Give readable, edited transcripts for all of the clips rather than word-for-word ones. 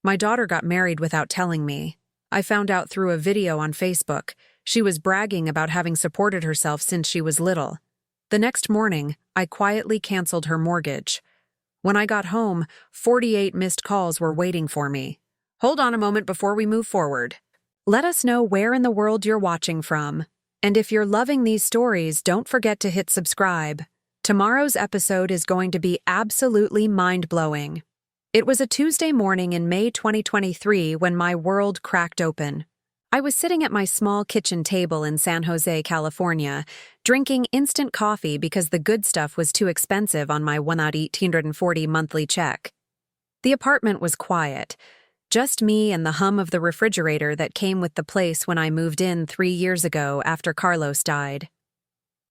My daughter got married without telling me. I found out through a video on Facebook. She was bragging about having supported herself since she was little. The next morning, I quietly canceled her mortgage. When I got home, 48 missed calls were waiting for me. Hold on a moment before we move forward. Let us know where in the world you're watching from. And if you're loving these stories, don't forget to hit subscribe. Tomorrow's episode is going to be absolutely mind-blowing. It was a Tuesday morning in May 2023 when my world cracked open. I was sitting at my small kitchen table in San Jose, California, drinking instant coffee because the good stuff was too expensive on my $1,840 monthly check. The apartment was quiet, just me and the hum of the refrigerator that came with the place when I moved in 3 years ago after Carlos died.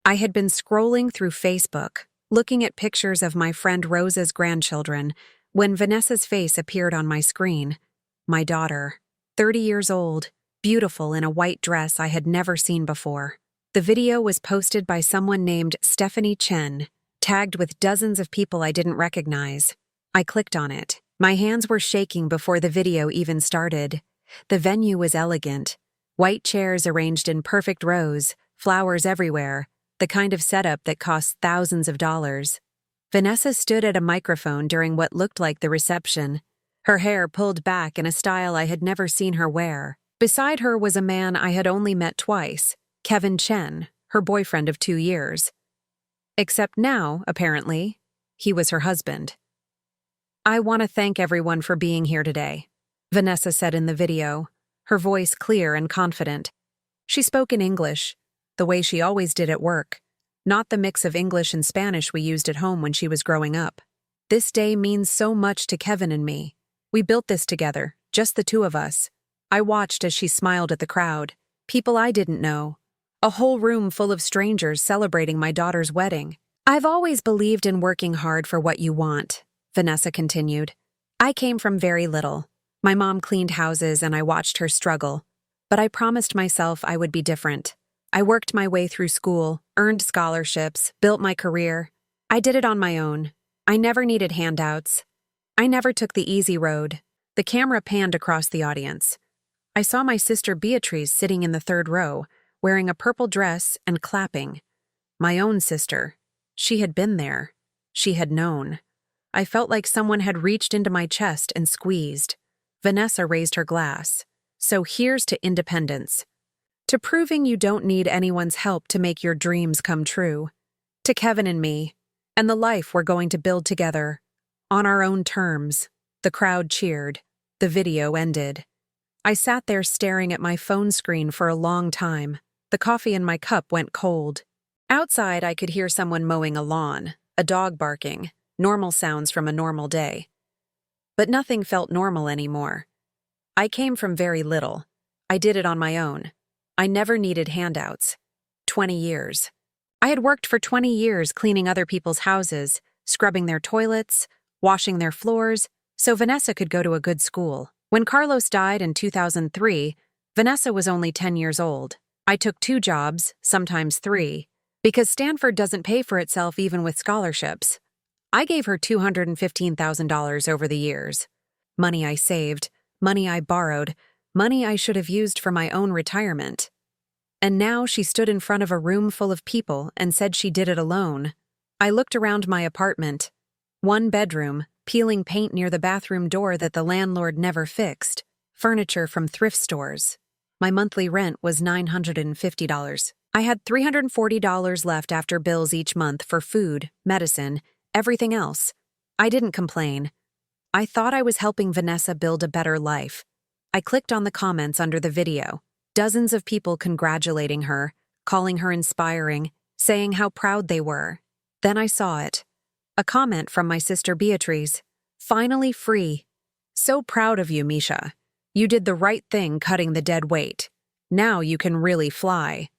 I had been scrolling through Facebook, looking at pictures of my friend Rosa's grandchildren, when Vanessa's face appeared on my screen. My daughter, 30 years old, beautiful in a white dress I had never seen before. The video was posted by someone named Stephanie Chen, tagged with dozens of people I didn't recognize. I clicked on it. My hands were shaking before the video even started. The venue was elegant. White chairs arranged in perfect rows, flowers everywhere, the kind of setup that costs thousands of dollars. Vanessa stood at a microphone during what looked like the reception, her hair pulled back in a style I had never seen her wear. Beside her was a man I had only met twice, Kevin Chen, her boyfriend of 2 years. Except now, apparently, he was her husband. "I want to thank everyone for being here today," Vanessa said in the video, her voice clear and confident. She spoke in English, the way she always did at work, not the mix of English and Spanish we used at home when she was growing up. "This day means so much to Kevin and me. We built this together, just the two of us." I watched as she smiled at the crowd, people I didn't know, a whole room full of strangers celebrating my daughter's wedding. "I've always believed in working hard for what you want," Vanessa continued. "I came from very little. My mom cleaned houses and I watched her struggle. But I promised myself I would be different. I worked my way through school, earned scholarships, built my career. I did it on my own. I never needed handouts. I never took the easy road." The camera panned across the audience. I saw my sister Beatriz sitting in the third row, wearing a purple dress and clapping. My own sister. She had been there. She had known. I felt like someone had reached into my chest and squeezed. Vanessa raised her glass. "So here's to independence. To proving you don't need anyone's help to make your dreams come true. To Kevin and me, and the life we're going to build together. On our own terms." The crowd cheered. The video ended. I sat there staring at my phone screen for a long time. The coffee in my cup went cold. Outside, I could hear someone mowing a lawn, a dog barking, normal sounds from a normal day. But nothing felt normal anymore. I came from very little. I did it on my own. I never needed handouts. 20 years. I had worked for 20 years cleaning other people's houses, scrubbing their toilets, washing their floors, so Vanessa could go to a good school. When Carlos died in 2003, Vanessa was only 10 years old. I took 2 jobs, sometimes 3, because Stanford doesn't pay for itself even with scholarships. I gave her $215,000 over the years. Money I saved, money I borrowed, money I should have used for my own retirement. And now she stood in front of a room full of people and said she did it alone. I looked around my apartment. 1 bedroom, peeling paint near the bathroom door that the landlord never fixed, furniture from thrift stores. My monthly rent was $950. I had $340 left after bills each month for food, medicine, everything else. I didn't complain. I thought I was helping Vanessa build a better life. I clicked on the comments under the video. Dozens of people congratulating her, calling her inspiring, saying how proud they were. Then I saw it. A comment from my sister Beatriz. "Finally free. So proud of you, Misha. You did the right thing cutting the dead weight. Now you can really fly."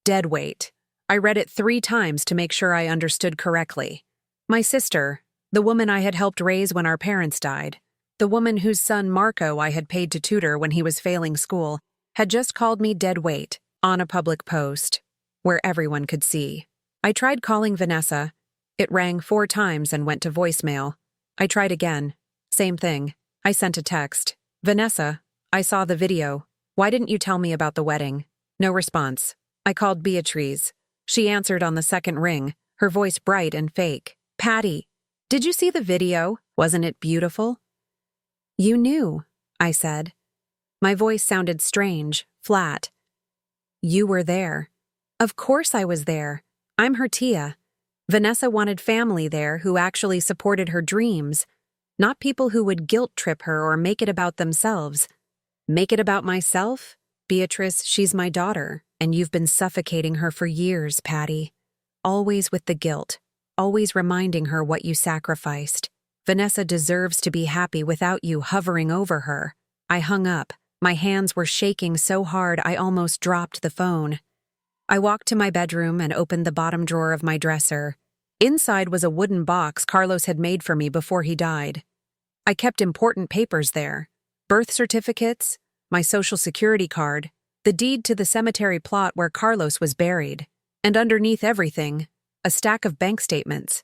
Dead weight. I read it 3 times to make sure I understood correctly. My sister, the woman I had helped raise when our parents died, the woman whose son Marco I had paid to tutor when he was failing school, had just called me dead weight on a public post, where everyone could see. I tried calling Vanessa. It rang 4 times and went to voicemail. I tried again. Same thing. I sent a text. Vanessa, I saw the video. Why didn't you tell me about the wedding? No response. I called Beatriz. She answered on the second ring, her voice bright and fake. Patty, did you see the video? Wasn't it beautiful? You knew, I said. My voice sounded strange, flat. You were there. Of course I was there. I'm her Tia. Vanessa wanted family there who actually supported her dreams, not people who would guilt trip her or make it about themselves. Make it about myself? Beatrice, she's my daughter, and you've been suffocating her for years, Patty. Always with the guilt, always reminding her what you sacrificed. Vanessa deserves to be happy without you hovering over her. I hung up. My hands were shaking so hard I almost dropped the phone. I walked to my bedroom and opened the bottom drawer of my dresser. Inside was a wooden box Carlos had made for me before he died. I kept important papers there. Birth certificates, my social security card, the deed to the cemetery plot where Carlos was buried, and underneath everything, a stack of bank statements.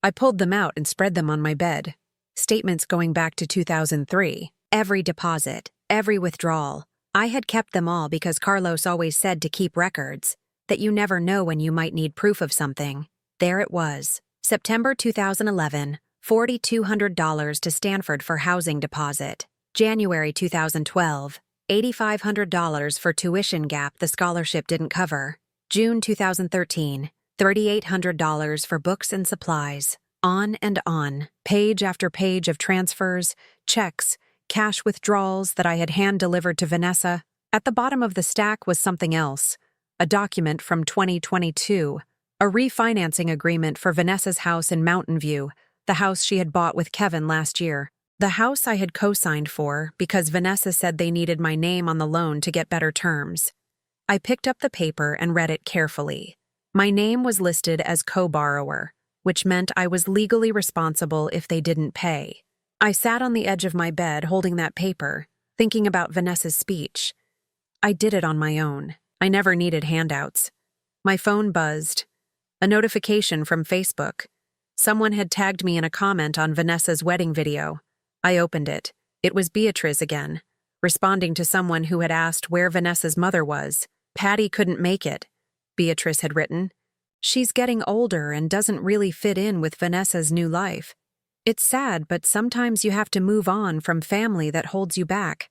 I pulled them out and spread them on my bed. Statements going back to 2003. Every deposit, every withdrawal. I had kept them all because Carlos always said to keep records, that you never know when you might need proof of something. There it was. September 2011, $4,200 to Stanford for housing deposit. January 2012, $8,500 for tuition gap the scholarship didn't cover. June 2013, $3,800 for books and supplies. On and on, page after page of transfers, checks, cash withdrawals that I had hand-delivered to Vanessa. At the bottom of the stack was something else, a document from 2022, a refinancing agreement for Vanessa's house in Mountain View, the house she had bought with Kevin last year. The house I had co-signed for because Vanessa said they needed my name on the loan to get better terms. I picked up the paper and read it carefully. My name was listed as co-borrower, which meant I was legally responsible if they didn't pay. I sat on the edge of my bed holding that paper, thinking about Vanessa's speech. I did it on my own. I never needed handouts. My phone buzzed. A notification from Facebook. Someone had tagged me in a comment on Vanessa's wedding video. I opened it. It was Beatriz again, responding to someone who had asked where Vanessa's mother was. Patty couldn't make it, Beatriz had written. She's getting older and doesn't really fit in with Vanessa's new life. It's sad, but sometimes you have to move on from family that holds you back.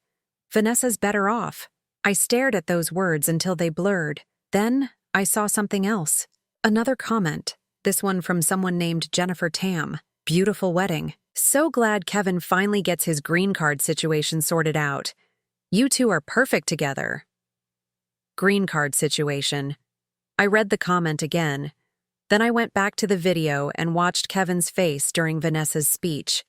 Vanessa's better off. I stared at those words until they blurred. Then I saw something else. Another comment, this one from someone named Jennifer Tam. Beautiful wedding. So glad Kevin finally gets his green card situation sorted out. You two are perfect together. Green card situation. I read the comment again. Then I went back to the video and watched Kevin's face during Vanessa's speech.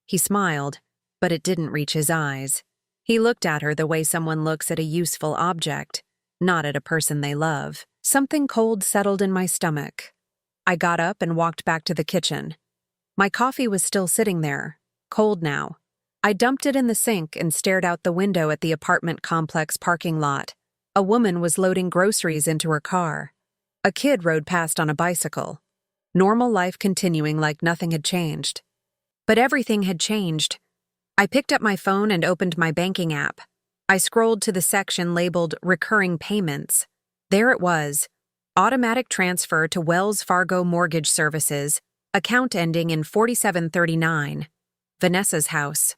He smiled, but it didn't reach his eyes. He looked at her the way someone looks at a useful object, not at a person they love. Something cold settled in my stomach. I got up and walked back to the kitchen. My coffee was still sitting there, cold now. I dumped it in the sink and stared out the window at the apartment complex parking lot. A woman was loading groceries into her car. A kid rode past on a bicycle. Normal life continuing like nothing had changed. But everything had changed. I picked up my phone and opened my banking app. I scrolled to the section labeled Recurring Payments. There it was. Automatic transfer to Wells Fargo Mortgage Services, account ending in 4739. Vanessa's house.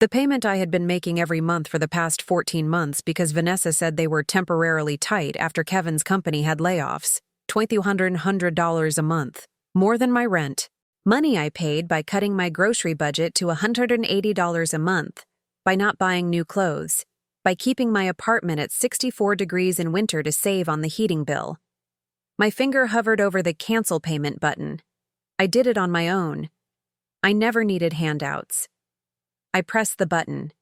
The payment I had been making every month for the past 14 months because Vanessa said they were temporarily tight after Kevin's company had layoffs. $2,100 a month. More than my rent. Money I paid by cutting my grocery budget to $180 a month, by not buying new clothes, by keeping my apartment at 64 degrees in winter to save on the heating bill. My finger hovered over the cancel payment button. I did it on my own. I never needed handouts. I pressed the button.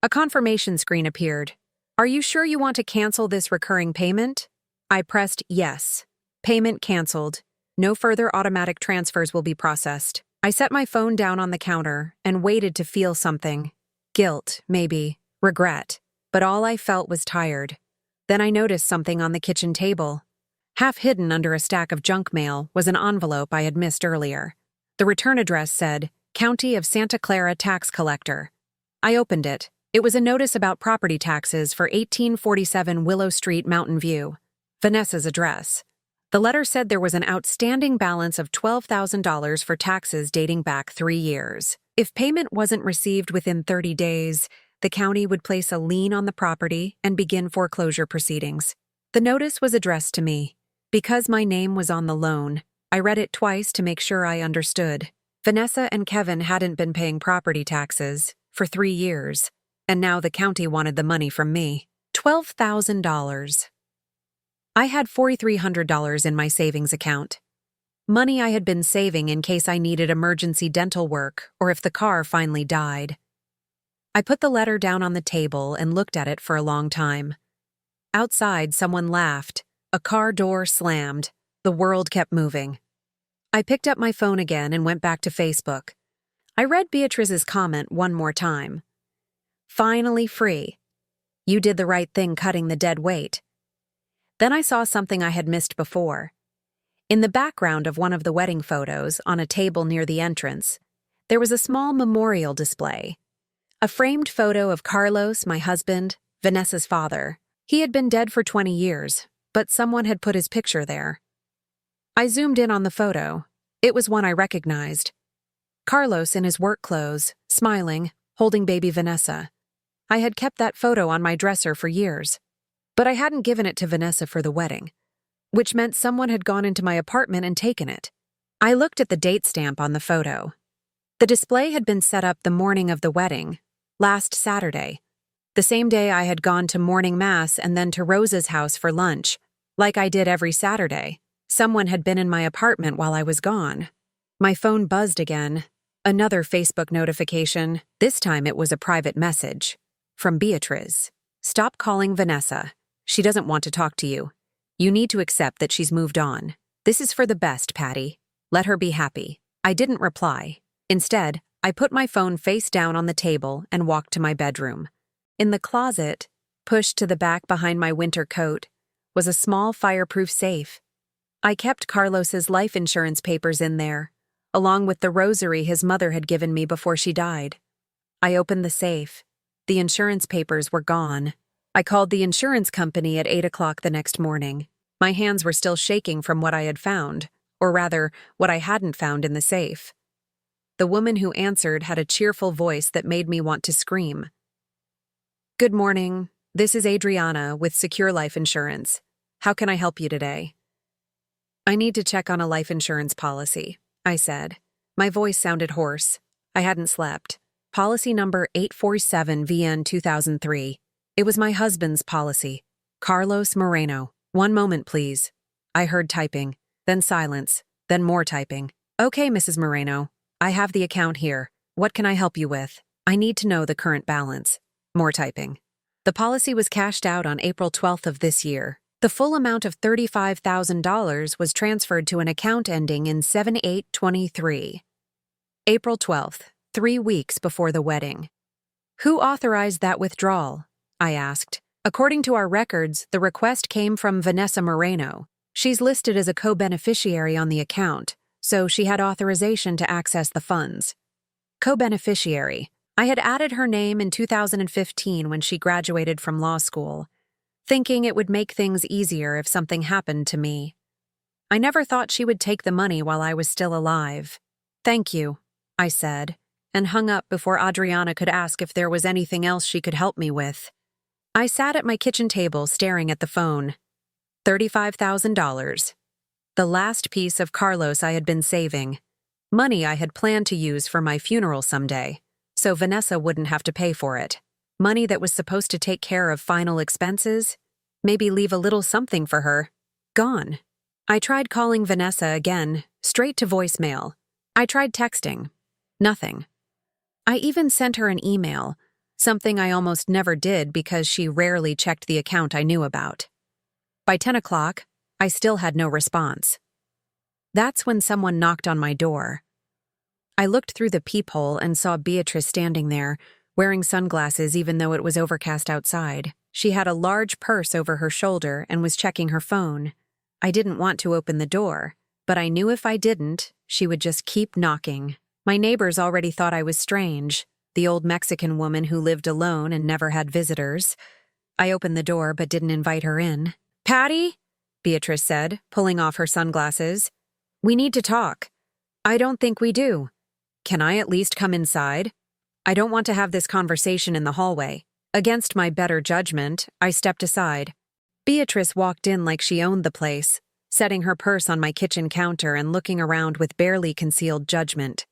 A confirmation screen appeared. Are you sure you want to cancel this recurring payment? I pressed yes. Payment canceled. No further automatic transfers will be processed. I set my phone down on the counter and waited to feel something. Guilt, maybe. Regret. But all I felt was tired. Then I noticed something on the kitchen table. Half hidden under a stack of junk mail was an envelope I had missed earlier. The return address said, County of Santa Clara Tax Collector. I opened it. It was a notice about property taxes for 1847 Willow Street, Mountain View. Vanessa's address. The letter said there was an outstanding balance of $12,000 for taxes dating back 3 years. If payment wasn't received within 30 days, the county would place a lien on the property and begin foreclosure proceedings. The notice was addressed to me. Because my name was on the loan, I read it twice to make sure I understood. Vanessa and Kevin hadn't been paying property taxes for 3 years, and now the county wanted the money from me. $12,000. I had $4,300 in my savings account. Money I had been saving in case I needed emergency dental work or if the car finally died. I put the letter down on the table and looked at it for a long time. Outside, someone laughed. A car door slammed. The world kept moving. I picked up my phone again and went back to Facebook. I read Beatrice's comment one more time. Finally free. You did the right thing cutting the dead weight. Then I saw something I had missed before. In the background of one of the wedding photos, on a table near the entrance, there was a small memorial display. A framed photo of Carlos, my husband, Vanessa's father. He had been dead for 20 years, but someone had put his picture there. I zoomed in on the photo. It was one I recognized. Carlos in his work clothes, smiling, holding baby Vanessa. I had kept that photo on my dresser for years. But I hadn't given it to Vanessa for the wedding, which meant someone had gone into my apartment and taken it. I looked at the date stamp on the photo. The display had been set up the morning of the wedding, last Saturday, the same day I had gone to morning mass and then to Rosa's house for lunch, like I did every Saturday. Someone had been in my apartment while I was gone. My phone buzzed again. Another Facebook notification. This time it was a private message. From Beatriz. Stop calling Vanessa. She doesn't want to talk to you. You need to accept that she's moved on. This is for the best, Patty. Let her be happy. I didn't reply. Instead, I put my phone face down on the table and walked to my bedroom. In the closet, pushed to the back behind my winter coat, was a small fireproof safe. I kept Carlos's life insurance papers in there, along with the rosary his mother had given me before she died. I opened the safe. The insurance papers were gone. I called the insurance company at 8 o'clock the next morning. My hands were still shaking from what I had found, or rather, what I hadn't found in the safe. The woman who answered had a cheerful voice that made me want to scream. Good morning. This is Adriana with Secure Life Insurance. How can I help you today? I need to check on a life insurance policy, I said. My voice sounded hoarse. I hadn't slept. Policy number 847VN 2003. It was my husband's policy. Carlos Moreno. One moment, please. I heard typing, then silence, then more typing. Okay, Mrs. Moreno. I have the account here. What can I help you with? I need to know the current balance. More typing. The policy was cashed out on April 12th of this year. The full amount of $35,000 was transferred to an account ending in 7823. April 12th, 3 weeks before the wedding. Who authorized that withdrawal? I asked. According to our records, the request came from Vanessa Moreno. She's listed as a co-beneficiary on the account, so she had authorization to access the funds. Co-beneficiary. I had added her name in 2015 when she graduated from law school, thinking it would make things easier if something happened to me. I never thought she would take the money while I was still alive. Thank you, I said, and hung up before Adriana could ask if there was anything else she could help me with. I sat at my kitchen table staring at the phone. $35,000. The last piece of Carlos I had been saving. Money I had planned to use for my funeral someday, so Vanessa wouldn't have to pay for it. Money that was supposed to take care of final expenses, maybe leave a little something for her. Gone. I tried calling Vanessa again, straight to voicemail. I tried texting. Nothing. I even sent her an email, something I almost never did because she rarely checked the account I knew about. By 10 o'clock, I still had no response. That's when someone knocked on my door. I looked through the peephole and saw Beatriz standing there, wearing sunglasses even though it was overcast outside. She had a large purse over her shoulder and was checking her phone. I didn't want to open the door, but I knew if I didn't, she would just keep knocking. My neighbors already thought I was strange, the old Mexican woman who lived alone and never had visitors. I opened the door but didn't invite her in. "Patty," Beatrice said, pulling off her sunglasses. "We need to talk." "I don't think we do. Can I at least come inside?" I don't want to have this conversation in the hallway. Against my better judgment, I stepped aside. Beatrice walked in like she owned the place, setting her purse on my kitchen counter and looking around with barely concealed judgment.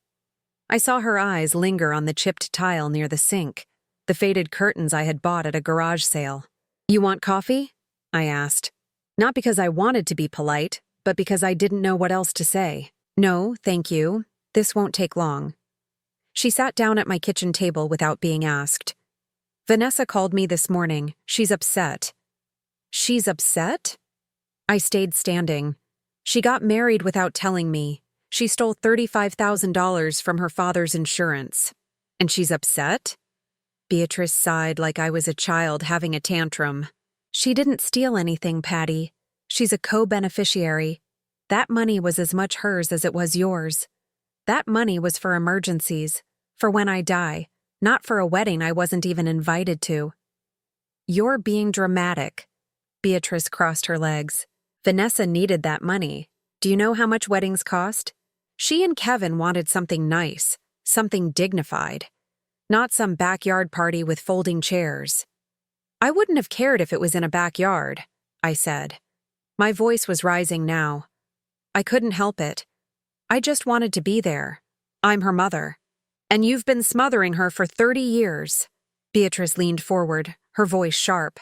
I saw her eyes linger on the chipped tile near the sink, the faded curtains I had bought at a garage sale. "You want coffee?" I asked. Not because I wanted to be polite, but because I didn't know what else to say. "No, thank you. This won't take long." She sat down at my kitchen table without being asked. "Vanessa called me this morning. She's upset." "She's upset?" I stayed standing. "She got married without telling me. She stole $35,000 from her father's insurance. And she's upset?" Beatrice sighed like I was a child having a tantrum. "She didn't steal anything, Patty. She's a co-beneficiary. That money was as much hers as it was yours. That money was for emergencies, for when I die, not for a wedding I wasn't even invited to." "You're being dramatic." Beatrice crossed her legs. "Vanessa needed that money. Do you know how much weddings cost? She and Kevin wanted something nice, something dignified, not some backyard party with folding chairs." "I wouldn't have cared if it was in a backyard," I said. My voice was rising now. "I couldn't help it. I just wanted to be there. I'm her mother. And you've been smothering her for 30 years. Beatrice leaned forward, her voice sharp.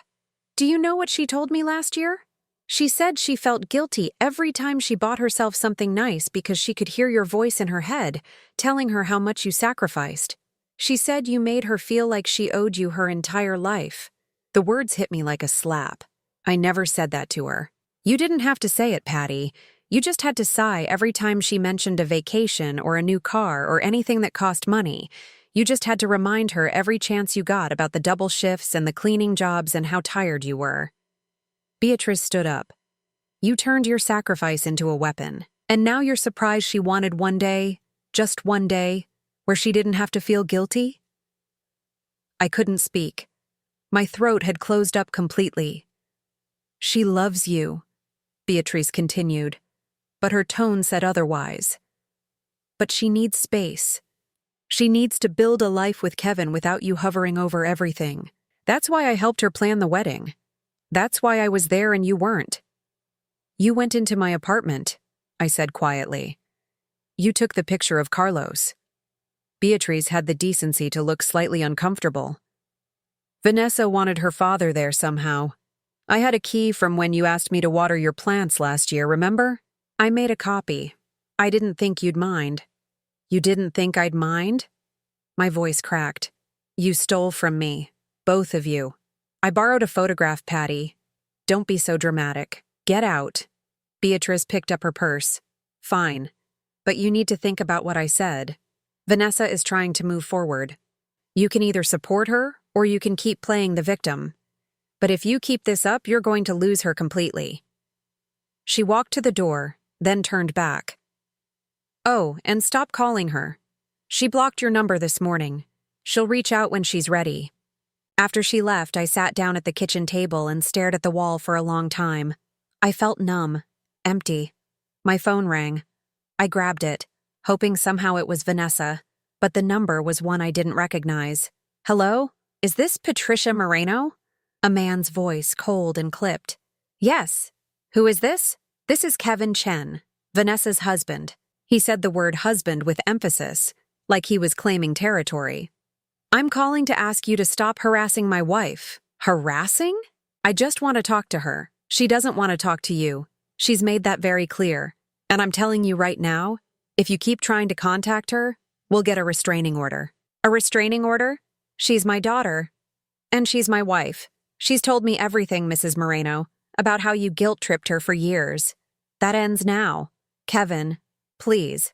"Do you know what she told me last year? She said she felt guilty every time she bought herself something nice because she could hear your voice in her head, telling her how much you sacrificed. She said you made her feel like she owed you her entire life." The words hit me like a slap. I never said that to her. "You didn't have to say it, Patty. You just had to sigh every time she mentioned a vacation or a new car or anything that cost money. You just had to remind her every chance you got about the double shifts and the cleaning jobs and how tired you were." Beatrice stood up. "You turned your sacrifice into a weapon, and now you're surprised she wanted one day, just one day, where she didn't have to feel guilty?" I couldn't speak. My throat had closed up completely. "She loves you," Beatrice continued, but her tone said otherwise. "But she needs space. She needs to build a life with Kevin without you hovering over everything. That's why I helped her plan the wedding. That's why I was there and you weren't." "You went into my apartment," I said quietly. "You took the picture of Carlos." Beatrice had the decency to look slightly uncomfortable. "Vanessa wanted her father there somehow. I had a key from when you asked me to water your plants last year, remember? I made a copy. I didn't think you'd mind." "You didn't think I'd mind?" My voice cracked. "You stole from me. Both of you. I borrowed a photograph, Patty. Don't be so dramatic. Get out." Beatrice picked up her purse. "Fine. But you need to think about what I said. Vanessa is trying to move forward. You can either support her or you can keep playing the victim. But if you keep this up, you're going to lose her completely." She walked to the door, then turned back. "Oh, and stop calling her. She blocked your number this morning. She'll reach out when she's ready." After she left, I sat down at the kitchen table and stared at the wall for a long time. I felt numb, empty. My phone rang. I grabbed it, hoping somehow it was Vanessa, but the number was one I didn't recognize. "Hello? Is this Patricia Moreno?" A man's voice, cold and clipped. "Yes. Who is this?" "This is Kevin Chen, Vanessa's husband." He said the word husband with emphasis, like he was claiming territory. "I'm calling to ask you to stop harassing my wife." "Harassing?" "I just want to talk to her. She doesn't want to talk to you. She's made that very clear. And I'm telling you right now, if you keep trying to contact her, we'll get a restraining order." "A restraining order? She's my daughter. And she's my wife. She's told me everything, Mrs. Moreno, about how you guilt-tripped her for years. That ends now. Kevin, please.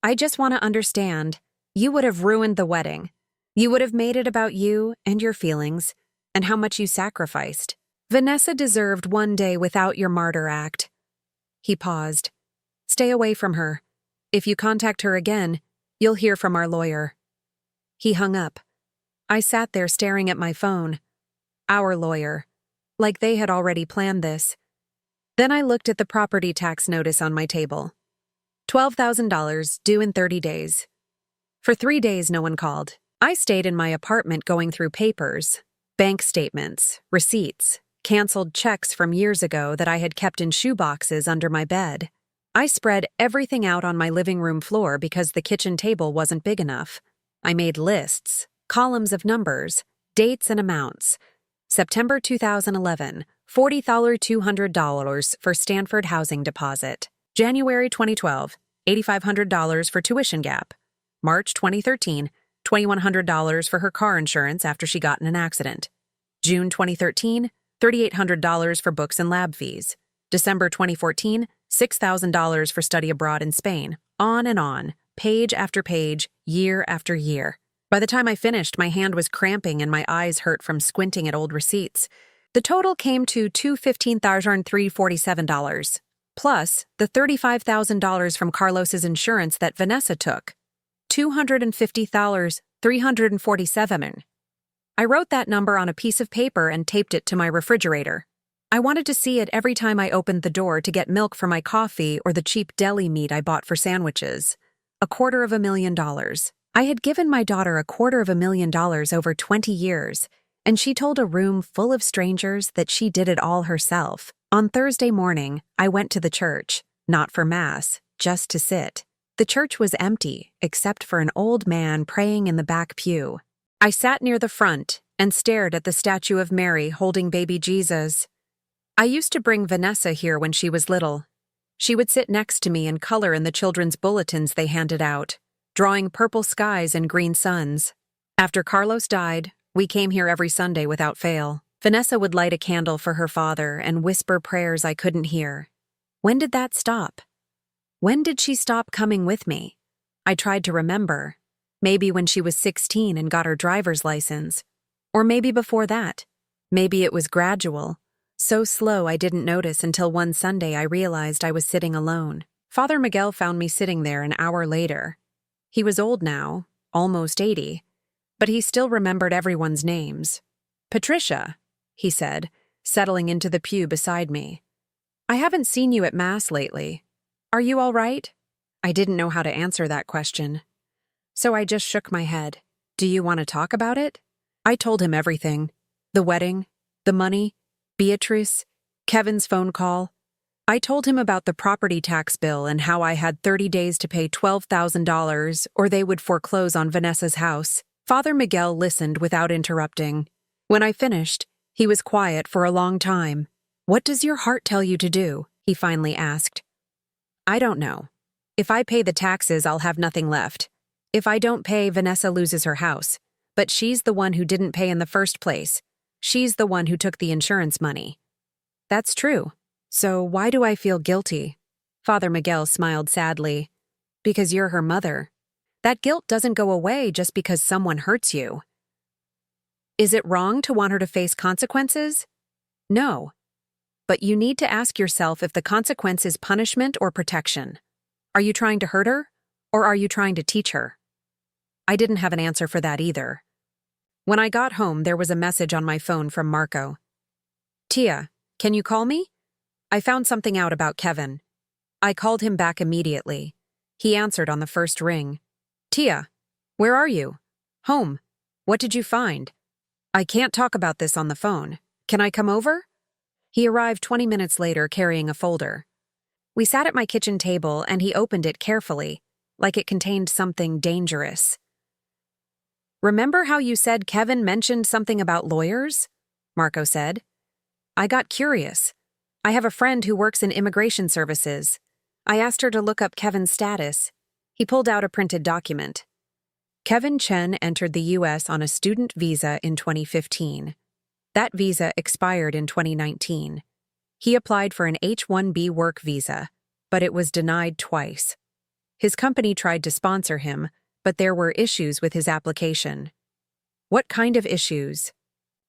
I just want to understand. You would have ruined the wedding. You would have made it about you and your feelings and how much you sacrificed. Vanessa deserved one day without your martyr act." He paused. "Stay away from her. If you contact her again, You'll hear from our lawyer." He hung up. I sat there staring at my phone. Our lawyer. Like they had already planned this. Then I looked at the property tax notice on my table. $12,000 due in 30 days. For 3 days, no one called. I stayed in my apartment going through papers, bank statements, receipts, canceled checks from years ago that I had kept in shoeboxes under my bed. I spread everything out on my living room floor because the kitchen table wasn't big enough. I made lists, columns of numbers, dates and amounts. September 2011, $40,200 for Stanford housing deposit. January 2012, $8,500 for tuition gap. March 2013, $2,100 for her car insurance after she got in an accident. June 2013, $3,800 for books and lab fees. December 2014, $6,000 for study abroad in Spain. On, page after page, year after year. By the time I finished, my hand was cramping and my eyes hurt from squinting at old receipts. The total came to $215,347, plus the $35,000 from Carlos's insurance that Vanessa took. $250,347. I wrote that number on a piece of paper and taped it to my refrigerator. I wanted to see it every time I opened the door to get milk for my coffee or the cheap deli meat I bought for sandwiches. $250,000. I had given my daughter $250,000 over 20 years, and she told a room full of strangers that she did it all herself. On Thursday morning, I went to the church, not for Mass, just to sit. The church was empty, except for an old man praying in the back pew. I sat near the front and stared at the statue of Mary holding baby Jesus. I used to bring Vanessa here when she was little. She would sit next to me and color in the children's bulletins they handed out, drawing purple skies and green suns. After Carlos died, we came here every Sunday without fail. Vanessa would light a candle for her father and whisper prayers I couldn't hear. When did that stop? When did she stop coming with me? I tried to remember. Maybe when she was 16 and got her driver's license. Or maybe before that. Maybe it was gradual. So slow I didn't notice until one Sunday I realized I was sitting alone. Father Miguel found me sitting there an hour later. He was old now, almost 80, but he still remembered everyone's names. "Patricia," he said, settling into the pew beside me. "I haven't seen you at Mass lately. Are you all right?" I didn't know how to answer that question. So I just shook my head. "Do you want to talk about it?" I told him everything. The wedding, the money, Beatriz, Kevin's phone call. I told him about the property tax bill and how I had 30 days to pay $12,000 or they would foreclose on Vanessa's house. Father Miguel listened without interrupting. When I finished, he was quiet for a long time. "What does your heart tell you to do?" he finally asked. "I don't know. If I pay the taxes, I'll have nothing left. If I don't pay, Vanessa loses her house. But she's the one who didn't pay in the first place. She's the one who took the insurance money." "That's true. So why do I feel guilty?" Father Miguel smiled sadly. "Because you're her mother. That guilt doesn't go away just because someone hurts you." "Is it wrong to want her to face consequences?" "No. But you need to ask yourself if the consequence is punishment or protection. Are you trying to hurt her, or are you trying to teach her?" I didn't have an answer for that either. When I got home, there was a message on my phone from Marco. "Tia, can you call me? I found something out about Kevin." I called him back immediately. He answered on the first ring. "Tia, where are you?" "Home. What did you find?" "I can't talk about this on the phone. Can I come over?" He arrived 20 minutes later carrying a folder. We sat at my kitchen table and he opened it carefully, like it contained something dangerous. "Remember how you said Kevin mentioned something about lawyers?" Marco said. I got curious. I have a friend who works in immigration services. I asked her to look up Kevin's status. He pulled out a printed document. Kevin Chen entered the U.S. on a student visa in 2015. That visa expired in 2019. He applied for an H-1B work visa, but it was denied twice. His company tried to sponsor him, but there were issues with his application. What kind of issues?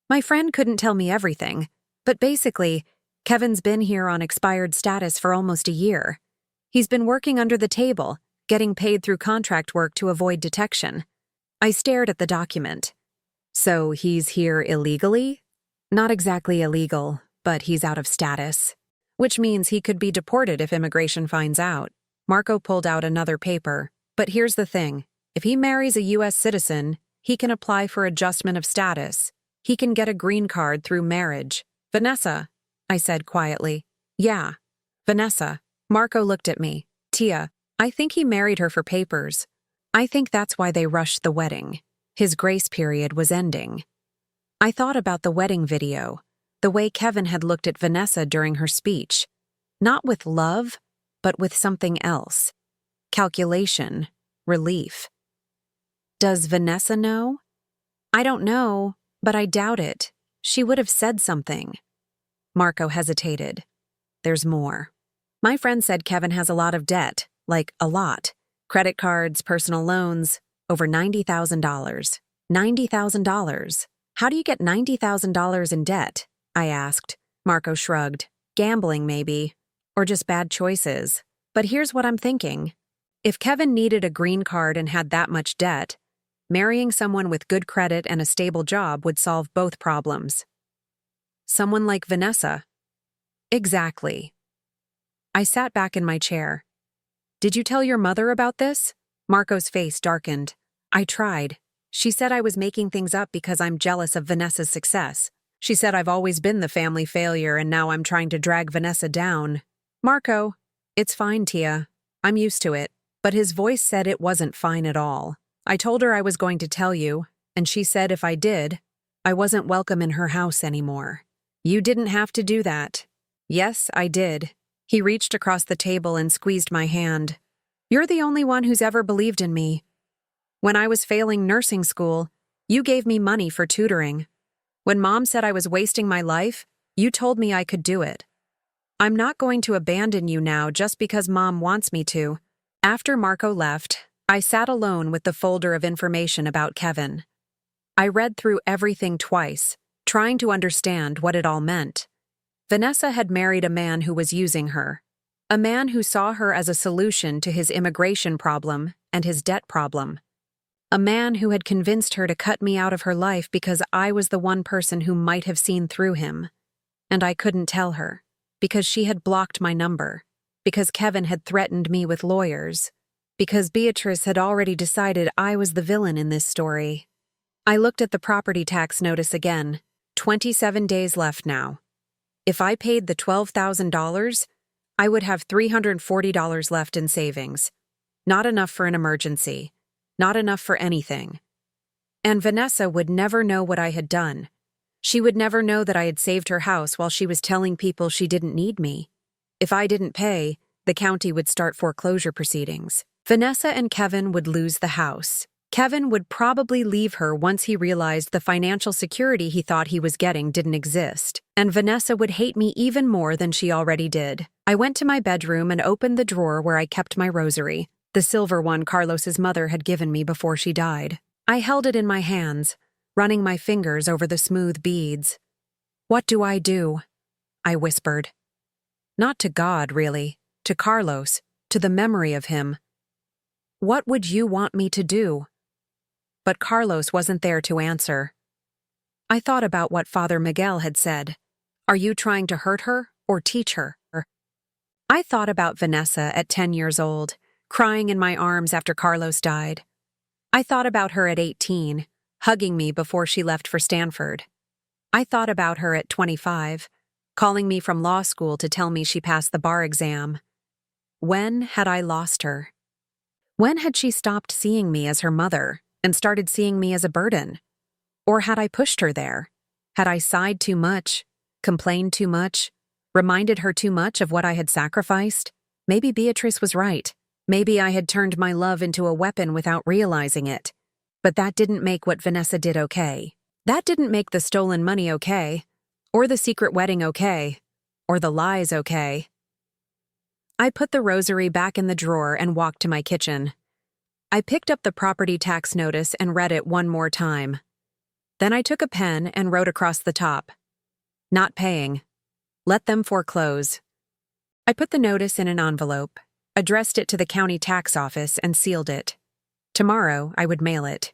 My friend couldn't tell me everything, but basically, Kevin's been here on expired status for almost a year. He's been working under the table, getting paid through contract work to avoid detection. I stared at the document. So he's here illegally? Not exactly illegal, but he's out of status. Which means he could be deported if immigration finds out. Marco pulled out another paper. But here's the thing. If he marries a U.S. citizen, he can apply for adjustment of status. He can get a green card through marriage. Vanessa, I said quietly. Yeah, Vanessa. Marco looked at me. Tia, I think he married her for papers. I think that's why they rushed the wedding. His grace period was ending. I thought about the wedding video, the way Kevin had looked at Vanessa during her speech. Not with love, but with something else. Calculation, relief. Does Vanessa know? I don't know, but I doubt it. She would have said something. Marco hesitated. There's more. My friend said Kevin has a lot of debt, like a lot. Credit cards, personal loans, over $90,000. $90,000. How do you get $90,000 in debt? I asked. Marco shrugged. Gambling, maybe. Or just bad choices. But here's what I'm thinking. If Kevin needed a green card and had that much debt, marrying someone with good credit and a stable job would solve both problems. Someone like Vanessa. Exactly. I sat back in my chair. Did you tell your mother about this? Marco's face darkened. I tried. She said I was making things up because I'm jealous of Vanessa's success. She said I've always been the family failure and now I'm trying to drag Vanessa down. Marco, it's fine, Tia. I'm used to it. But his voice said it wasn't fine at all. I told her I was going to tell you, and she said if I did, I wasn't welcome in her house anymore. You didn't have to do that. Yes, I did. He reached across the table and squeezed my hand. You're the only one who's ever believed in me. When I was failing nursing school, you gave me money for tutoring. When Mom said I was wasting my life, you told me I could do it. I'm not going to abandon you now just because Mom wants me to. After Marco left, I sat alone with the folder of information about Kevin. I read through everything twice, trying to understand what it all meant. Vanessa had married a man who was using her, a man who saw her as a solution to his immigration problem and his debt problem, a man who had convinced her to cut me out of her life because I was the one person who might have seen through him. And I couldn't tell her, because she had blocked my number, because Kevin had threatened me with lawyers, because Beatriz had already decided I was the villain in this story. I looked at the property tax notice again. 27 days left now. If I paid the $12,000, I would have $340 left in savings. Not enough for an emergency. Not enough for anything. And Vanessa would never know what I had done. She would never know that I had saved her house while she was telling people she didn't need me. If I didn't pay, the county would start foreclosure proceedings. Vanessa and Kevin would lose the house. Kevin would probably leave her once he realized the financial security he thought he was getting didn't exist. And Vanessa would hate me even more than she already did. I went to my bedroom and opened the drawer where I kept my rosary, the silver one Carlos's mother had given me before she died. I held it in my hands, running my fingers over the smooth beads. What do? I whispered. Not to God, really. To Carlos, to the memory of him. What would you want me to do? But Carlos wasn't there to answer. I thought about what Father Miguel had said. Are you trying to hurt her or teach her? I thought about Vanessa at 10 years old, crying in my arms after Carlos died. I thought about her at 18, hugging me before she left for Stanford. I thought about her at 25, calling me from law school to tell me she passed the bar exam. When had I lost her? When had she stopped seeing me as her mother and started seeing me as a burden? Or had I pushed her there? Had I sighed too much, complained too much, reminded her too much of what I had sacrificed? Maybe Beatrice was right. Maybe I had turned my love into a weapon without realizing it. But that didn't make what Vanessa did okay. That didn't make the stolen money okay, or the secret wedding okay, or the lies okay. I put the rosary back in the drawer and walked to my kitchen. I picked up the property tax notice and read it one more time. Then I took a pen and wrote across the top, "Not paying. Let them foreclose." I put the notice in an envelope. addressed it to the county tax office, and sealed it. Tomorrow, I would mail it.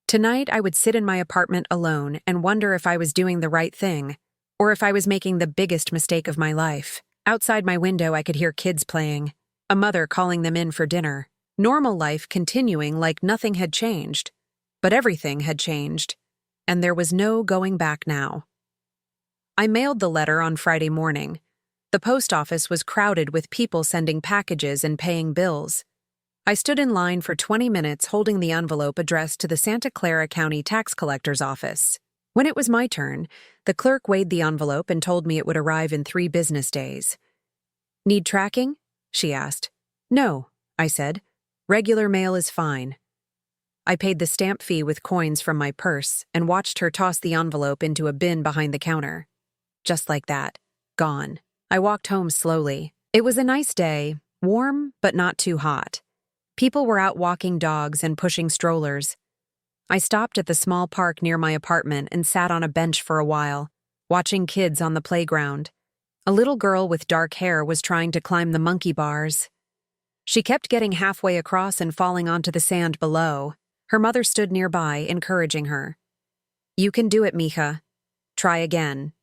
Tonight, I would sit in my apartment alone and wonder if I was doing the right thing, or if I was making the biggest mistake of my life. Outside my window, I could hear kids playing, a mother calling them in for dinner. Normal life continuing like nothing had changed. But everything had changed, and there was no going back now. I mailed the letter on Friday morning. The post office was crowded with people sending packages and paying bills. I stood in line for 20 minutes holding the envelope addressed to the Santa Clara County Tax Collector's office. When it was my turn, the clerk weighed the envelope and told me it would arrive in 3 business days. "Need tracking?" she asked. "No," I said. "Regular mail is fine." I paid the stamp fee with coins from my purse and watched her toss the envelope into a bin behind the counter. Just like that. Gone. I walked home slowly. It was a nice day, warm but not too hot. People were out walking dogs and pushing strollers. I stopped at the small park near my apartment and sat on a bench for a while, watching kids on the playground. A little girl with dark hair was trying to climb the monkey bars. She kept getting halfway across and falling onto the sand below. Her mother stood nearby, encouraging her. "You can do it, mija. Try again."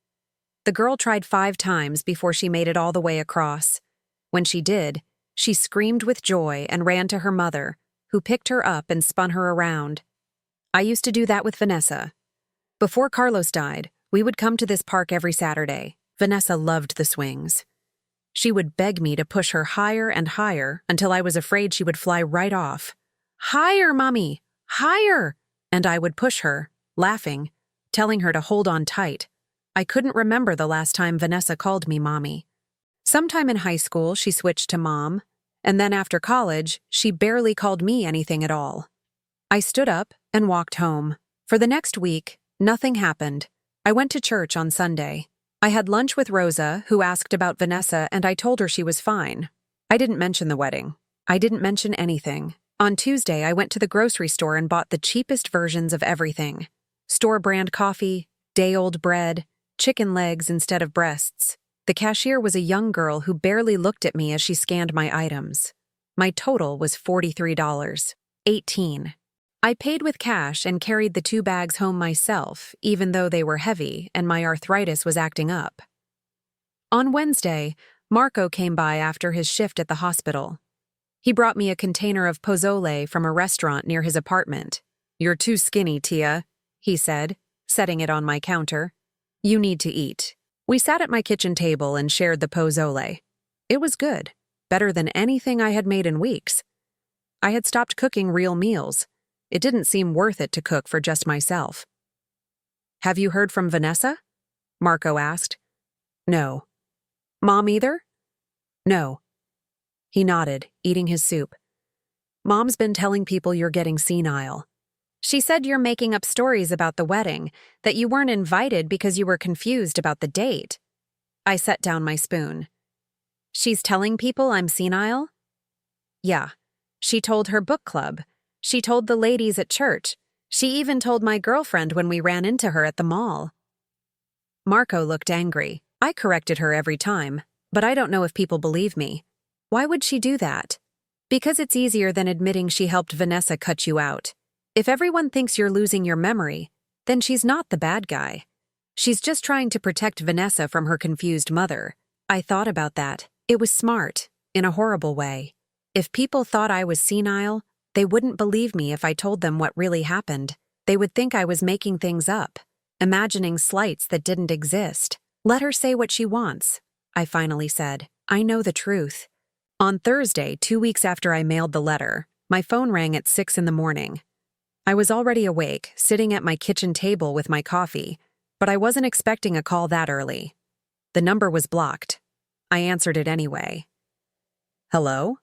The girl tried 5 times before she made it all the way across. When she did, she screamed with joy and ran to her mother, who picked her up and spun her around. I used to do that with Vanessa. Before Carlos died, we would come to this park every Saturday. Vanessa loved the swings. She would beg me to push her higher and higher until I was afraid she would fly right off. "Higher, Mommy! Higher!" And I would push her, laughing, telling her to hold on tight. I couldn't remember the last time Vanessa called me Mommy. Sometime in high school, she switched to Mom, and then after college, she barely called me anything at all. I stood up and walked home. For the next week, nothing happened. I went to church on Sunday. I had lunch with Rosa, who asked about Vanessa, and I told her she was fine. I didn't mention the wedding. I didn't mention anything. On Tuesday, I went to the grocery store and bought the cheapest versions of everything. Store-brand coffee, day-old bread, chicken legs instead of breasts. The cashier was a young girl who barely looked at me as she scanned my items. My total was $43.18. I paid with cash and carried the 2 bags home myself, even though they were heavy and my arthritis was acting up. On Wednesday, Marco came by after his shift at the hospital. He brought me a container of pozole from a restaurant near his apartment. "You're too skinny, Tia," he said, setting it on my counter. "You need to eat." We sat at my kitchen table and shared the pozole. It was good, better than anything I had made in weeks. I had stopped cooking real meals. It didn't seem worth it to cook for just myself. "Have you heard from Vanessa?" Marco asked. "No." "Mom either?" "No." He nodded, eating his soup. "Mom's been telling people you're getting senile. She said you're making up stories about the wedding, that you weren't invited because you were confused about the date." I set down my spoon. "She's telling people I'm senile?" "Yeah. She told her book club. She told the ladies at church. She even told my girlfriend when we ran into her at the mall." Marco looked angry. I corrected her every time, but I don't know if people believe me. Why would she do that? Because it's easier than admitting she helped Vanessa cut you out. If everyone thinks you're losing your memory, then she's not the bad guy. She's just trying to protect Vanessa from her confused mother. I thought about that. It was smart, in a horrible way. If people thought I was senile, they wouldn't believe me if I told them what really happened. They would think I was making things up, imagining slights that didn't exist. "Let her say what she wants," I finally said. "I know the truth." On Thursday, 2 weeks after I mailed the letter, my phone rang at 6 in the morning. I was already awake, sitting at my kitchen table with my coffee, but I wasn't expecting a call that early. The number was blocked. I answered it anyway. "Hello?"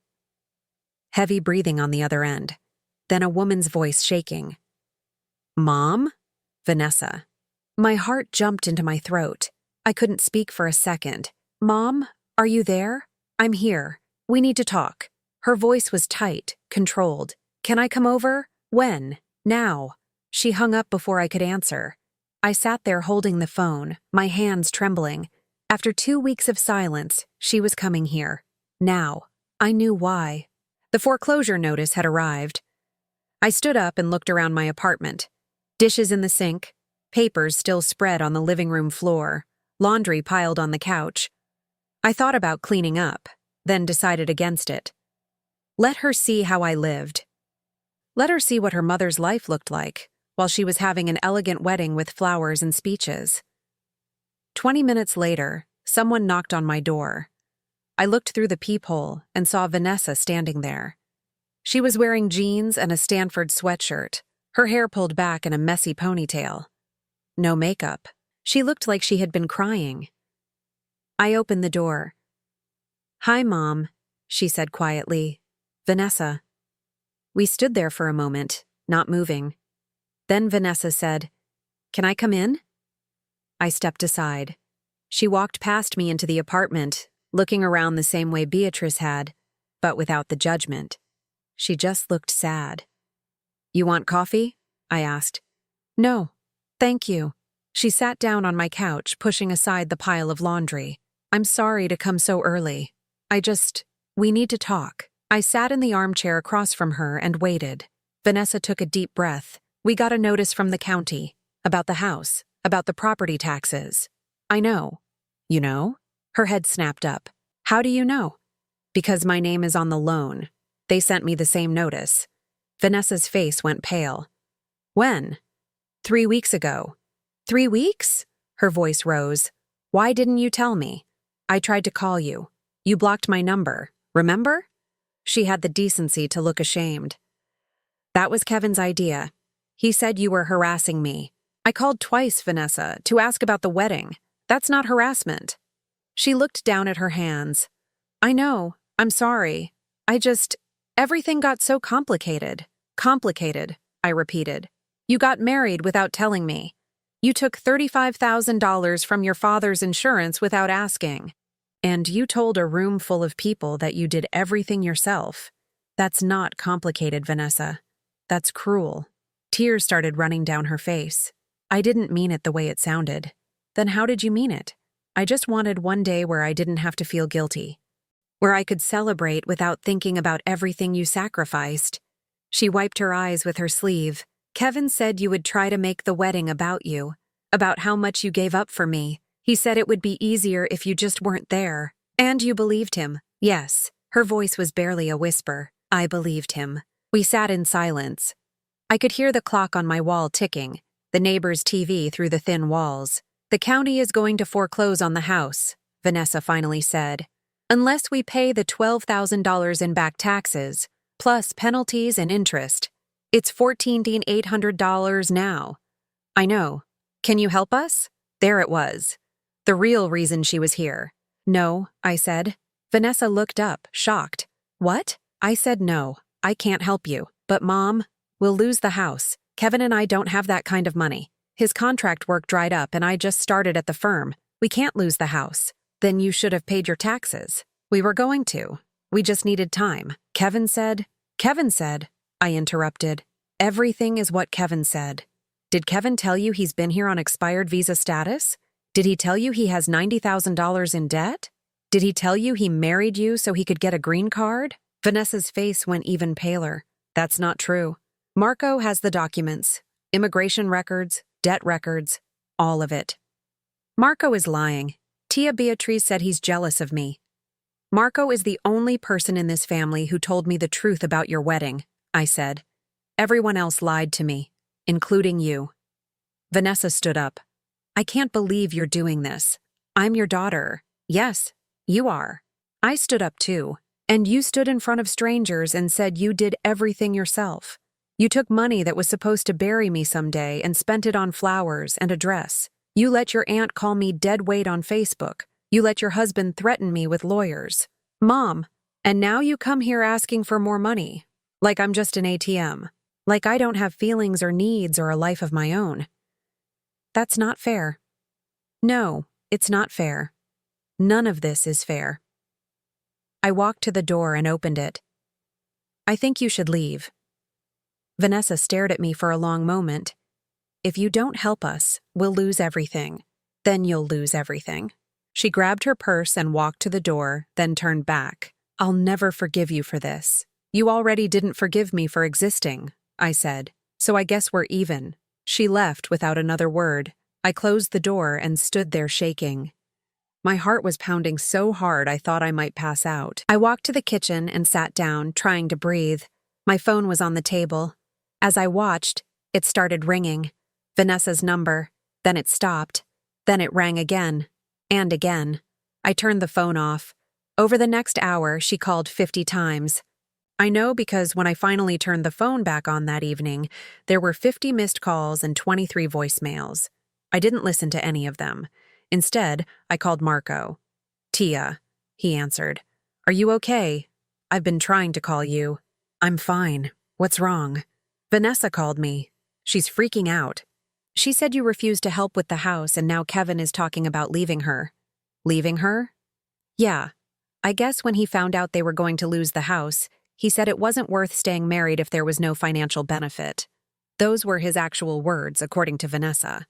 Heavy breathing on the other end. Then a woman's voice shaking. "Mom?" Vanessa. My heart jumped into my throat. I couldn't speak for a second. "Mom, are you there? I'm here. We need to talk." Her voice was tight, controlled. "Can I come over? When? Now." She hung up before I could answer. I sat there holding the phone, my hands trembling. After 2 weeks of silence, she was coming here. Now. I knew why. The foreclosure notice had arrived. I stood up and looked around my apartment. Dishes in the sink, papers still spread on the living room floor, laundry piled on the couch. I thought about cleaning up, then decided against it. Let her see how I lived. Let her see what her mother's life looked like while she was having an elegant wedding with flowers and speeches. 20 minutes later, someone knocked on my door. I looked through the peephole and saw Vanessa standing there. She was wearing jeans and a Stanford sweatshirt, her hair pulled back in a messy ponytail. No makeup. She looked like she had been crying. I opened the door. "Hi, Mom," she said quietly. "Vanessa." We stood there for a moment, not moving. Then Vanessa said, "Can I come in?" I stepped aside. She walked past me into the apartment, looking around the same way Beatriz had, but without the judgment. She just looked sad. "You want coffee?" I asked. "No, thank you." She sat down on my couch, pushing aside the pile of laundry. "I'm sorry to come so early. We need to talk." I sat in the armchair across from her and waited. Vanessa took a deep breath. "We got a notice from the county. About the house. About the property taxes." "I know." "You know?" Her head snapped up. "How do you know?" "Because my name is on the loan. They sent me the same notice." Vanessa's face went pale. "When?" 3 weeks ago." 3 weeks? Her voice rose. "Why didn't you tell me? I tried to call you. You blocked my number, remember?" She had the decency to look ashamed. "That was Kevin's idea. He said you were harassing me. I called twice, Vanessa, to ask about the wedding. That's not harassment." She looked down at her hands. "I know. I'm sorry. Everything got so complicated." "Complicated," I repeated. "You got married without telling me. You took $35,000 from your father's insurance without asking. And you told a room full of people that you did everything yourself. That's not complicated, Vanessa. That's cruel." Tears started running down her face. "I didn't mean it the way it sounded." "Then how did you mean it?" "I just wanted one day where I didn't have to feel guilty. Where I could celebrate without thinking about everything you sacrificed." She wiped her eyes with her sleeve. "Kevin said you would try to make the wedding about you, about how much you gave up for me. He said it would be easier if you just weren't there. And you believed him." "Yes." Her voice was barely a whisper. "I believed him." We sat in silence. I could hear the clock on my wall ticking, the neighbor's TV through the thin walls. "The county is going to foreclose on the house," Vanessa finally said. "Unless we pay the $12,000 in back taxes, plus penalties and interest. It's $14,800 now." "I know. Can you help us?" There it was. The real reason she was here. "No," I said. Vanessa looked up, shocked. "What?" I said no. "I can't help you. But Mom, we'll lose the house. Kevin and I don't have that kind of money. His contract work dried up and I just started at the firm. We can't lose the house." "Then you should have paid your taxes." "We were going to. We just needed time." Kevin said, I interrupted. "Everything is what Kevin said." "Did Kevin tell you he's been here on expired visa status? Did he tell you he has $90,000 in debt? Did he tell you he married you so he could get a green card?" Vanessa's face went even paler. "That's not true. Marco has the documents, immigration records, debt records, all of it." "Marco is lying. Tia Beatriz said he's jealous of me." "Marco is the only person in this family who told me the truth about your wedding," I said. "Everyone else lied to me, including you." Vanessa stood up. "I can't believe you're doing this. I'm your daughter." "Yes, you are." I stood up too. "And you stood in front of strangers and said you did everything yourself. You took money that was supposed to bury me someday and spent it on flowers and a dress. You let your aunt call me dead weight on Facebook. You let your husband threaten me with lawyers. Mom, and now you come here asking for more money. Like I'm just an ATM. Like I don't have feelings or needs or a life of my own. That's not fair." "No, it's not fair. None of this is fair." I walked to the door and opened it. "I think you should leave." Vanessa stared at me for a long moment. "If you don't help us, we'll lose everything. Then you'll lose everything." She grabbed her purse and walked to the door, then turned back. I'll never forgive you for this. You already didn't forgive me for existing, I said. So I guess we're even. She left without another word. I closed the door and stood there shaking. My heart was pounding so hard I thought I might pass out. I walked to the kitchen and sat down, trying to breathe. My phone was on the table. As I watched, it started ringing. Vanessa's number. Then it stopped. Then it rang again. And again. I turned the phone off. Over the next hour, she called 50 times. I know because when I finally turned the phone back on that evening, there were 50 missed calls and 23 voicemails. I didn't listen to any of them. Instead, I called Marco. Tia, he answered. Are you okay? I've been trying to call you. I'm fine. What's wrong? Vanessa called me. She's freaking out. She said you refused to help with the house and now Kevin is talking about leaving her. Leaving her? Yeah. I guess when he found out they were going to lose the house, he said it wasn't worth staying married if there was no financial benefit. Those were his actual words, according to Vanessa.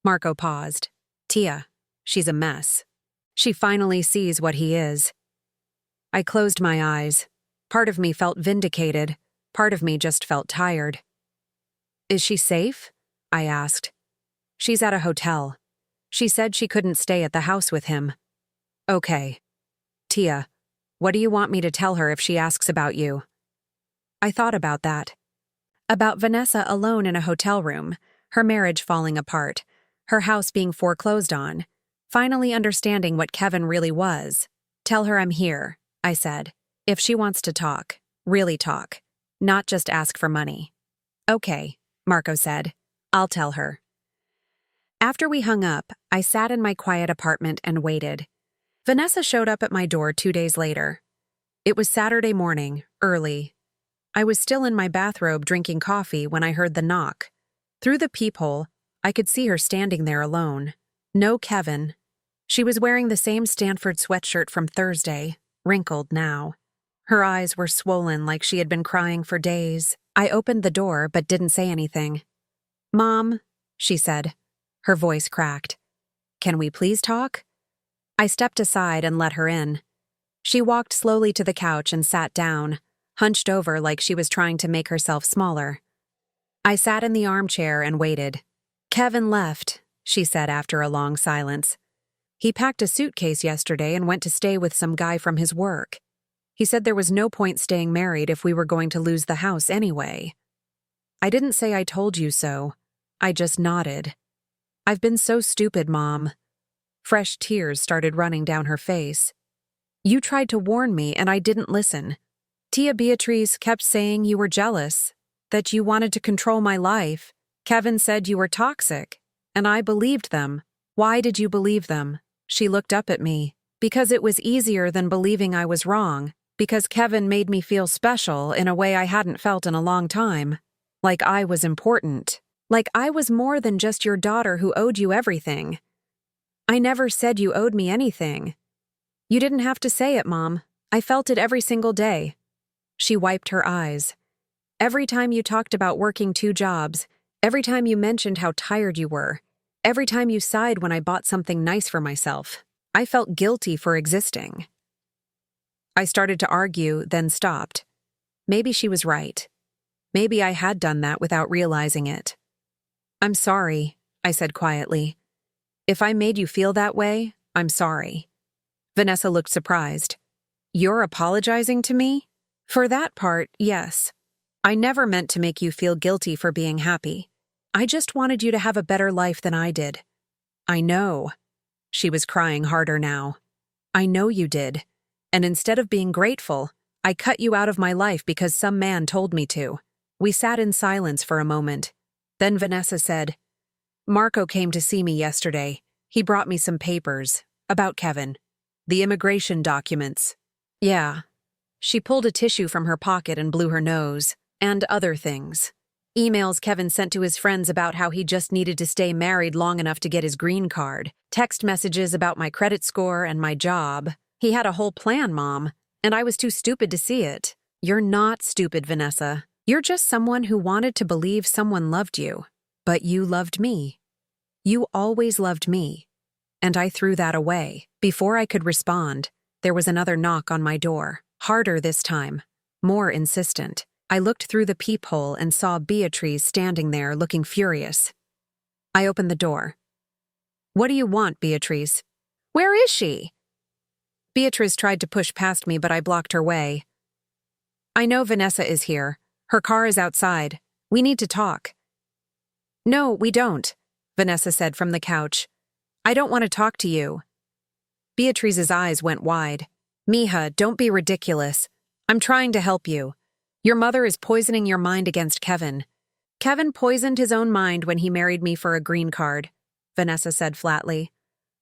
Marco paused. Tia, she's a mess. She finally sees what he is. I closed my eyes. Part of me felt vindicated. Part of me just felt tired. Is she safe? I asked. She's at a hotel. She said she couldn't stay at the house with him. Okay. Tia, what do you want me to tell her if she asks about you? I thought about that. About Vanessa alone in a hotel room, her marriage falling apart, her house being foreclosed on, finally understanding what Kevin really was. Tell her I'm here, I said. If she wants to talk, really talk, not just ask for money. Okay, Marco said. I'll tell her. After we hung up, I sat in my quiet apartment and waited. Vanessa showed up at my door 2 days later. It was Saturday morning, early. I was still in my bathrobe drinking coffee when I heard the knock. Through the peephole, I could see her standing there alone. No Kevin. She was wearing the same Stanford sweatshirt from Thursday, wrinkled now. Her eyes were swollen like she had been crying for days. I opened the door but didn't say anything. Mom, she said. Her voice cracked. Can we please talk? I stepped aside and let her in. She walked slowly to the couch and sat down, hunched over like she was trying to make herself smaller. I sat in the armchair and waited. Kevin left, she said after a long silence. He packed a suitcase yesterday and went to stay with some guy from his work. He said there was no point staying married if we were going to lose the house anyway. I didn't say I told you so. I just nodded. I've been so stupid, Mom. Fresh tears started running down her face. You tried to warn me and I didn't listen. Tia Beatriz kept saying you were jealous, that you wanted to control my life. Kevin said you were toxic, and I believed them. Why did you believe them? She looked up at me. Because it was easier than believing I was wrong, because Kevin made me feel special in a way I hadn't felt in a long time. Like I was important. Like I was more than just your daughter who owed you everything. I never said you owed me anything. You didn't have to say it, Mom. I felt it every single day. She wiped her eyes. Every time you talked about working 2 jobs, every time you mentioned how tired you were, every time you sighed when I bought something nice for myself, I felt guilty for existing. I started to argue, then stopped. Maybe she was right. Maybe I had done that without realizing it. I'm sorry, I said quietly. If I made you feel that way, I'm sorry. Vanessa looked surprised. You're apologizing to me? For that part, yes. I never meant to make you feel guilty for being happy. I just wanted you to have a better life than I did. I know. She was crying harder now. I know you did. And instead of being grateful, I cut you out of my life because some man told me to. We sat in silence for a moment. Then Vanessa said, Marco came to see me yesterday. He brought me some papers about Kevin. The immigration documents. Yeah. She pulled a tissue from her pocket and blew her nose. And other things. Emails Kevin sent to his friends about how he just needed to stay married long enough to get his green card. Text messages about my credit score and my job. He had a whole plan, Mom, and I was too stupid to see it. You're not stupid, Vanessa. You're just someone who wanted to believe someone loved you. But you loved me. You always loved me. And I threw that away. Before I could respond, there was another knock on my door. Harder this time. More insistent. I looked through the peephole and saw Beatriz standing there looking furious. I opened the door. "What do you want, Beatriz?" "Where is she?" Beatriz tried to push past me, but I blocked her way. "I know Vanessa is here. Her car is outside. We need to talk." "No, we don't," Vanessa said from the couch. "I don't want to talk to you." Beatriz's eyes went wide. "Mija, don't be ridiculous. I'm trying to help you. Your mother is poisoning your mind against Kevin." "Kevin poisoned his own mind when he married me for a green card," Vanessa said flatly.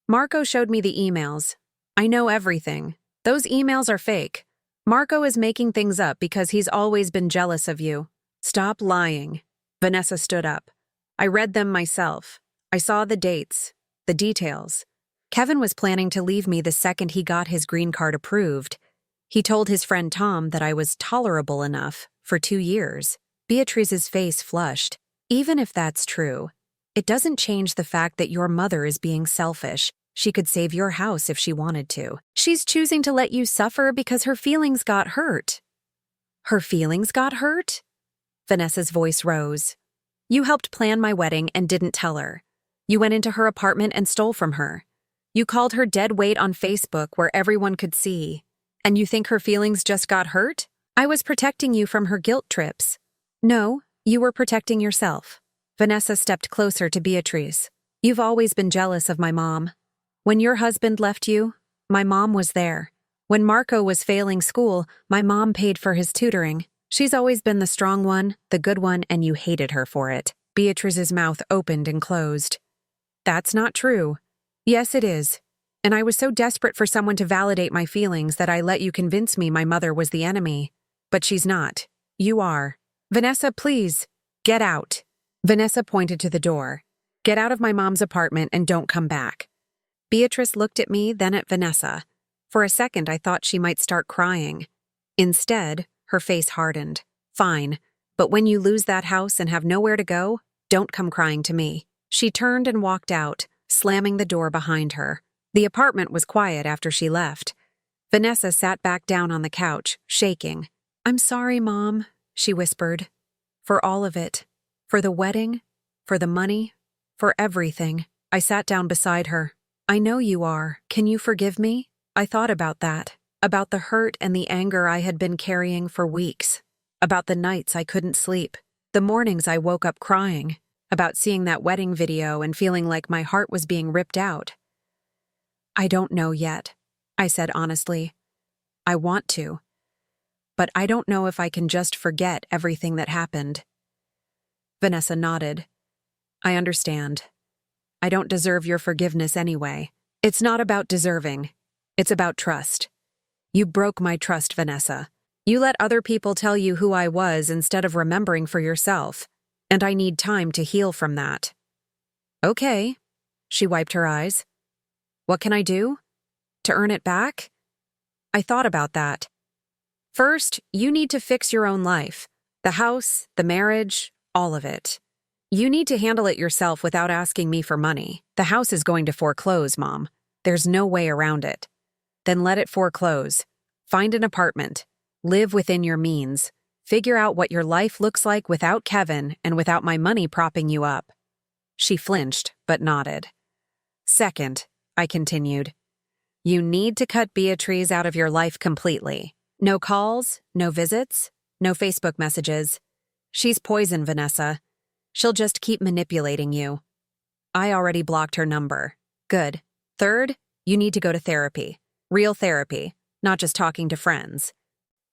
"Marco showed me the emails. I know everything. Those emails are fake. Marco is making things up because he's always been jealous of you." "Stop lying." Vanessa stood up. "I read them myself. I saw the dates, the details. Kevin was planning to leave me the second he got his green card approved. He told his friend Tom that I was tolerable enough for 2 years. Beatriz's face flushed. "Even if that's true, it doesn't change the fact that your mother is being selfish. She could save your house if she wanted to. She's choosing to let you suffer because her feelings got hurt." "Her feelings got hurt?" Vanessa's voice rose. "You helped plan my wedding and didn't tell her. You went into her apartment and stole from her. You called her dead weight on Facebook where everyone could see. And you think her feelings just got hurt? I was protecting you from her guilt trips." "No, you were protecting yourself." Vanessa stepped closer to Beatriz. "You've always been jealous of my mom. When your husband left you, my mom was there. When Marco was failing school, my mom paid for his tutoring. She's always been the strong one, the good one, and you hated her for it." Beatriz's mouth opened and closed. "That's not true." "Yes, it is. And I was so desperate for someone to validate my feelings that I let you convince me my mother was the enemy. But she's not. You are. Vanessa, please, get out." Vanessa pointed to the door. "Get out of my mom's apartment and don't come back." Beatriz looked at me, then at Vanessa. For a second, I thought she might start crying. Instead, her face hardened. "Fine, but when you lose that house and have nowhere to go, don't come crying to me." She turned and walked out, slamming the door behind her. The apartment was quiet after she left. Vanessa sat back down on the couch, shaking. "I'm sorry, Mom," she whispered. "For all of it. For the wedding, for the money, for everything." I sat down beside her. "I know you are. Can you forgive me?" I thought about that, about the hurt and the anger I had been carrying for weeks, about the nights I couldn't sleep, the mornings I woke up crying, about seeing that wedding video and feeling like my heart was being ripped out. "I don't know yet," I said honestly. "I want to. But I don't know if I can just forget everything that happened." Vanessa nodded. "I understand. I don't deserve your forgiveness anyway. It's not about deserving. It's about trust. You broke my trust, Vanessa. You let other people tell you who I was instead of remembering for yourself, and I need time to heal from that." "Okay." She wiped her eyes. "What can I do? To earn it back?" I thought about that. "First, you need to fix your own life. The house, the marriage, all of it. You need to handle it yourself without asking me for money. The house is going to foreclose, Mom. There's no way around it. Then let it foreclose. Find an apartment. Live within your means. Figure out what your life looks like without Kevin and without my money propping you up." She flinched, but nodded. "Second," I continued, "you need to cut Beatriz out of your life completely. No calls, no visits, no Facebook messages. She's poison, Vanessa. She'll just keep manipulating you." I already blocked her number. "Good. Third, you need to go to therapy. Real therapy, not just talking to friends.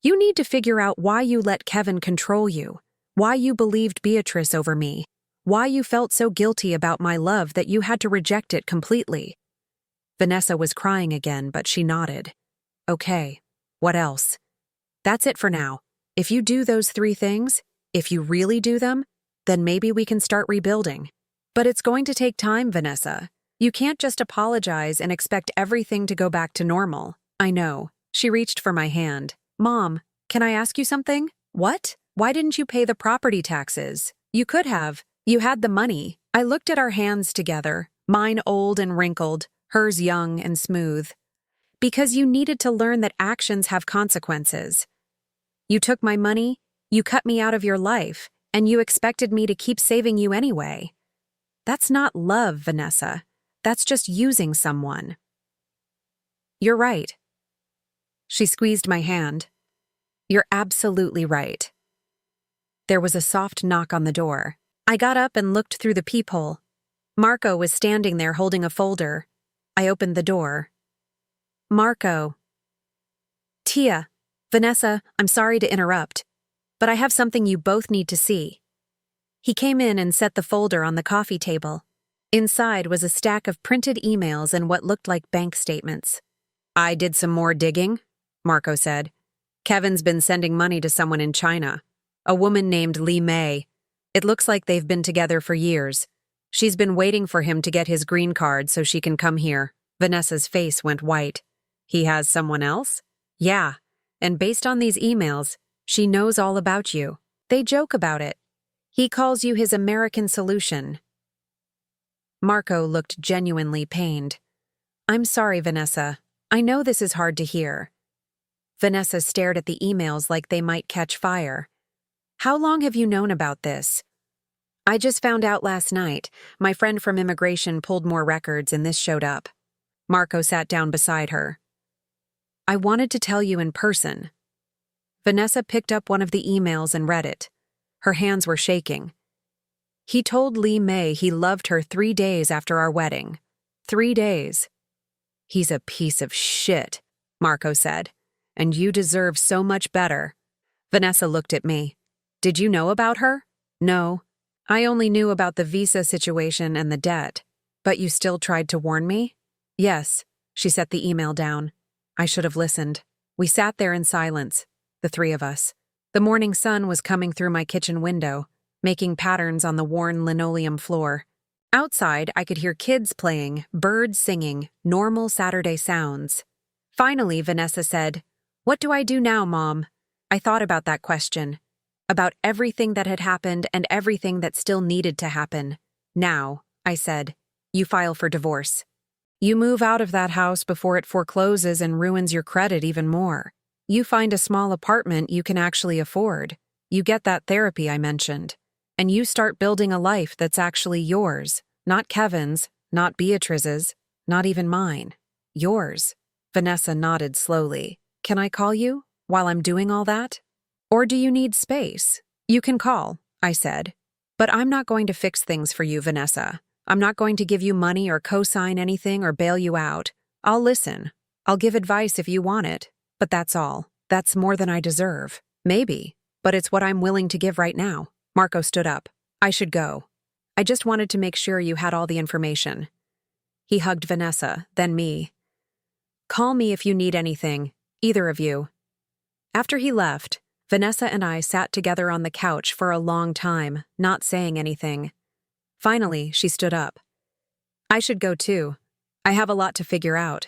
You need to figure out why you let Kevin control you, why you believed Beatriz over me, why you felt so guilty about my love that you had to reject it completely." Vanessa was crying again, but she nodded. "Okay, what else?" "That's it for now. If you do those 3 things, if you really do them, then maybe we can start rebuilding. But it's going to take time, Vanessa. You can't just apologize and expect everything to go back to normal." "I know." She reached for my hand. "Mom, can I ask you something?" "What? Why didn't you pay the property taxes?" "You could have. You had the money." I looked at our hands together, mine old and wrinkled, hers young and smooth. Because you needed to learn that actions have consequences. You took my money, you cut me out of your life, and you expected me to keep saving you anyway. That's not love, Vanessa. That's just using someone. You're right. She squeezed my hand. You're absolutely right. There was a soft knock on the door. I got up and looked through the peephole. Marco was standing there holding a folder. I opened the door. Marco. Tia, Vanessa, I'm sorry to interrupt, but I have something you both need to see. He came in and set the folder on the coffee table. Inside was a stack of printed emails and what looked like bank statements. I did some more digging, Marco said. Kevin's been sending money to someone in China, a woman named Li Mei. It looks like they've been together for years. She's been waiting for him to get his green card so she can come here. Vanessa's face went white. He has someone else? Yeah, and based on these emails, she knows all about you. They joke about it. He calls you his American solution. Marco looked genuinely pained. I'm sorry, Vanessa. I know this is hard to hear. Vanessa stared at the emails like they might catch fire. How long have you known about this? I just found out last night. My friend from immigration pulled more records and this showed up. Marco sat down beside her. I wanted to tell you in person. Vanessa picked up one of the emails and read it. Her hands were shaking. He told Li Mei he loved her 3 days after our wedding. 3 days. He's a piece of shit, Marco said, and you deserve so much better. Vanessa looked at me. Did you know about her? No. I only knew about the visa situation and the debt. But you still tried to warn me? Yes. She set the email down. I should have listened. We sat there in silence, the three of us. The morning sun was coming through my kitchen window, making patterns on the worn linoleum floor. Outside, I could hear kids playing, birds singing, normal Saturday sounds. Finally, Vanessa said, What do I do now, Mom? I thought about that question. About everything that had happened and everything that still needed to happen. Now, I said, you file for divorce. You move out of that house before it forecloses and ruins your credit even more. You find a small apartment you can actually afford. You get that therapy I mentioned. And you start building a life that's actually yours. Not Kevin's, not Beatriz's, not even mine. Yours. Vanessa nodded slowly. Can I call you while I'm doing all that? Or do you need space? You can call, I said. But I'm not going to fix things for you, Vanessa. I'm not going to give you money or co-sign anything or bail you out. I'll listen. I'll give advice if you want it. But that's all. That's more than I deserve. Maybe. But it's what I'm willing to give right now. Marco stood up. I should go. I just wanted to make sure you had all the information. He hugged Vanessa, then me. Call me if you need anything, either of you. After he left, Vanessa and I sat together on the couch for a long time, not saying anything. Finally, she stood up. I should go too. I have a lot to figure out.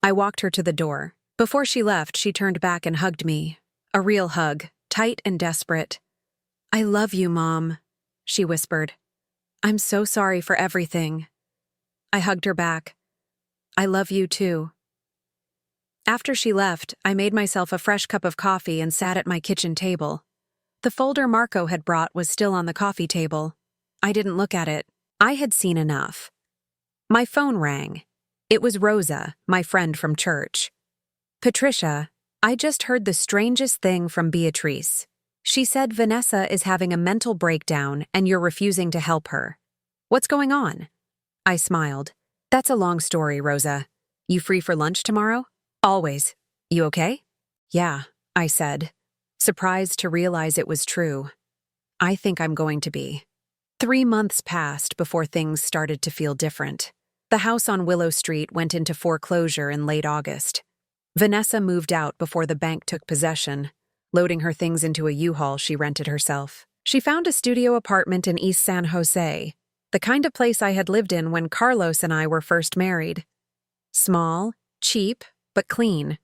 I walked her to the door. Before she left, she turned back and hugged me. A real hug, tight and desperate. I love you, Mom, she whispered. I'm so sorry for everything. I hugged her back. I love you too. After she left, I made myself a fresh cup of coffee and sat at my kitchen table. The folder Marco had brought was still on the coffee table. I didn't look at it. I had seen enough. My phone rang. It was Rosa, my friend from church. Patricia, I just heard the strangest thing from Beatriz. She said Vanessa is having a mental breakdown and you're refusing to help her. What's going on? I smiled. That's a long story, Rosa. You free for lunch tomorrow? Always. You okay? Yeah, I said, surprised to realize it was true. I think I'm going to be. 3 months passed before things started to feel different. The house on Willow Street went into foreclosure in late August. Vanessa moved out before the bank took possession, loading her things into a U-Haul she rented herself. She found a studio apartment in East San Jose, the kind of place I had lived in when Carlos and I were first married. Small, cheap, but clean.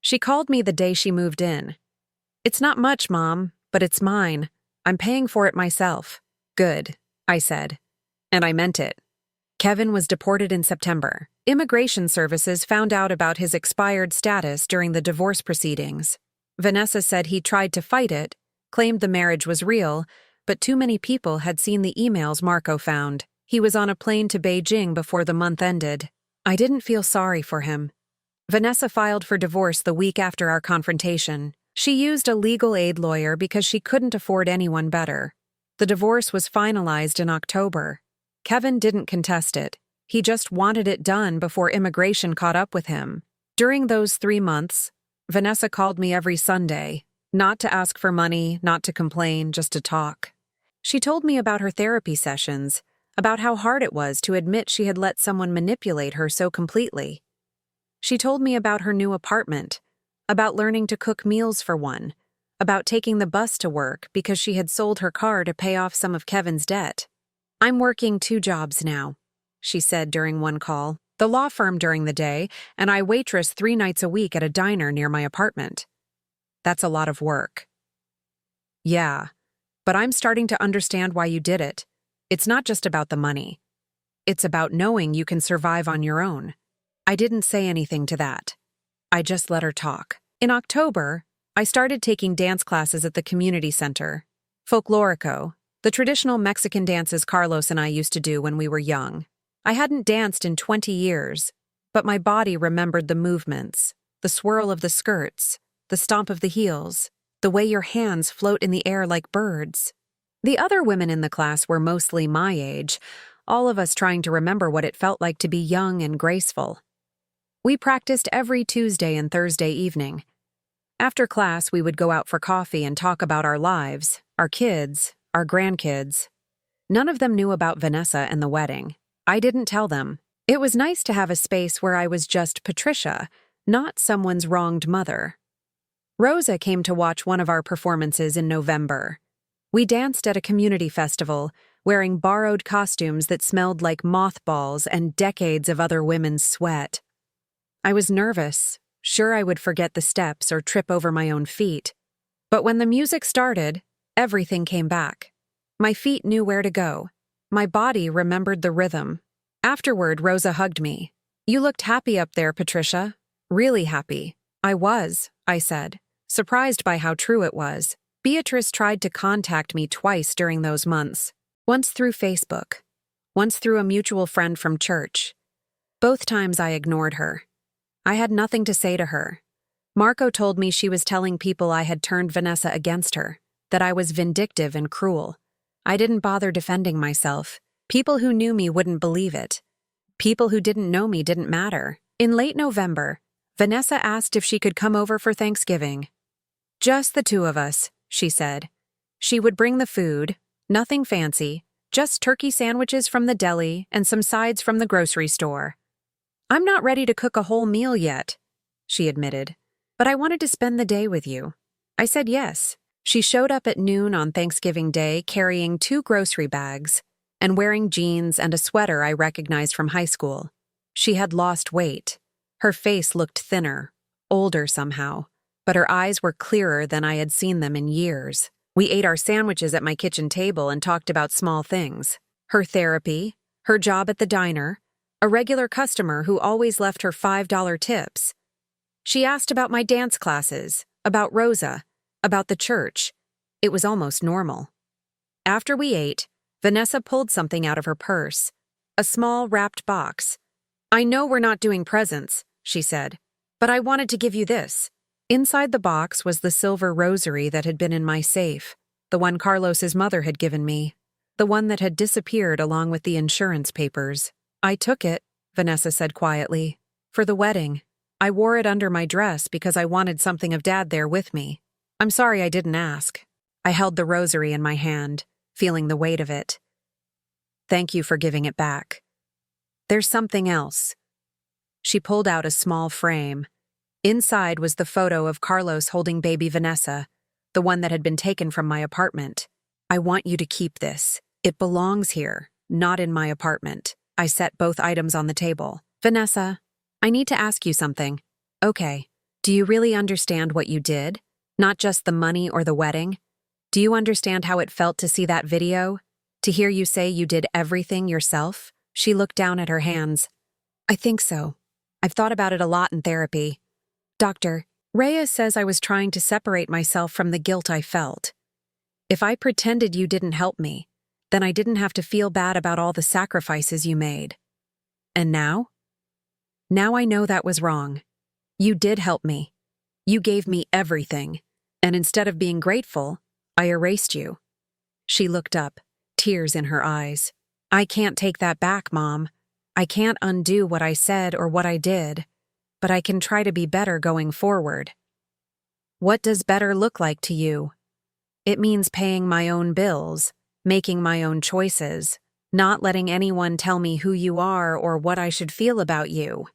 She called me the day she moved in. It's not much, Mom, but it's mine. I'm paying for it myself. Good, I said. And I meant it. Kevin was deported in September. Immigration services found out about his expired status during the divorce proceedings. Vanessa said he tried to fight it, claimed the marriage was real, but too many people had seen the emails Marco found. He was on a plane to Beijing before the month ended. I didn't feel sorry for him. Vanessa filed for divorce the week after our confrontation. She used a legal aid lawyer because she couldn't afford anyone better. The divorce was finalized in October. Kevin didn't contest it. He just wanted it done before immigration caught up with him. During those 3 months, Vanessa called me every Sunday, not to ask for money, not to complain, just to talk. She told me about her therapy sessions, about how hard it was to admit she had let someone manipulate her so completely. She told me about her new apartment, about learning to cook meals for one, about taking the bus to work because she had sold her car to pay off some of Kevin's debt. "I'm working 2 jobs now," she said during one call, the law firm during the day, and I waitress 3 nights a week at a diner near my apartment. "That's a lot of work." "Yeah, but I'm starting to understand why you did it. It's not just about the money. It's about knowing you can survive on your own." I didn't say anything to that. I just let her talk. In October, I started taking dance classes at the community center. Folklorico, the traditional Mexican dances Carlos and I used to do when we were young. I hadn't danced in 20 years, but my body remembered the movements, the swirl of the skirts, the stomp of the heels, the way your hands float in the air like birds. The other women in the class were mostly my age, all of us trying to remember what it felt like to be young and graceful. We practiced every Tuesday and Thursday evening. After class, we would go out for coffee and talk about our lives, our kids, our grandkids. None of them knew about Vanessa and the wedding. I didn't tell them. It was nice to have a space where I was just Patricia, not someone's wronged mother. Rosa came to watch one of our performances in November. We danced at a community festival, wearing borrowed costumes that smelled like mothballs and decades of other women's sweat. I was nervous, sure I would forget the steps or trip over my own feet. But when the music started, everything came back. My feet knew where to go. My body remembered the rhythm. Afterward, Rosa hugged me. "You looked happy up there, Patricia. Really happy." "I was," I said, surprised by how true it was. Beatriz tried to contact me twice during those months. Once through Facebook, once through a mutual friend from church. Both times I ignored her. I had nothing to say to her. Marco told me she was telling people I had turned Vanessa against her, that I was vindictive and cruel. I didn't bother defending myself. People who knew me wouldn't believe it. People who didn't know me didn't matter. In late November, Vanessa asked if she could come over for Thanksgiving. "Just the 2 of us," she said. She would bring the food, nothing fancy, just turkey sandwiches from the deli and some sides from the grocery store. "I'm not ready to cook a whole meal yet," she admitted, "but I wanted to spend the day with you." I said yes. She showed up at noon on Thanksgiving Day carrying 2 grocery bags and wearing jeans and a sweater I recognized from high school. She had lost weight. Her face looked thinner, older somehow, but her eyes were clearer than I had seen them in years. We ate our sandwiches at my kitchen table and talked about small things. Her therapy, her job at the diner, a regular customer who always left her $5 tips. She asked about my dance classes, about Rosa, about the church. It was almost normal. After we ate, Vanessa pulled something out of her purse, a small wrapped box. "I know we're not doing presents," she said, "but I wanted to give you this." Inside the box was the silver rosary that had been in my safe, the one Carlos's mother had given me, the one that had disappeared along with the insurance papers. "I took it," Vanessa said quietly, "for the wedding. I wore it under my dress because I wanted something of Dad there with me. I'm sorry I didn't ask." I held the rosary in my hand, feeling the weight of it. "Thank you for giving it back. There's something else." She pulled out a small frame. Inside was the photo of Carlos holding baby Vanessa, the one that had been taken from my apartment. "I want you to keep this. It belongs here, not in my apartment." I set both items on the table. "Vanessa, I need to ask you something." "Okay. Do you really understand what you did? Not just the money or the wedding? Do you understand how it felt to see that video? To hear you say you did everything yourself?" She looked down at her hands. I think so. I've thought about it a lot in therapy. Doctor, Rhea says I was trying to separate myself from the guilt I felt. If I pretended you didn't help me, then I didn't have to feel bad about all the sacrifices you made. And now? Now I know that was wrong. You did help me. You gave me everything. And instead of being grateful, I erased you. She looked up, tears in her eyes. I can't take that back, Mom. I can't undo what I said or what I did, but I can try to be better going forward. What does better look like to you? It means paying my own bills, making my own choices, not letting anyone tell me who you are or what I should feel about you.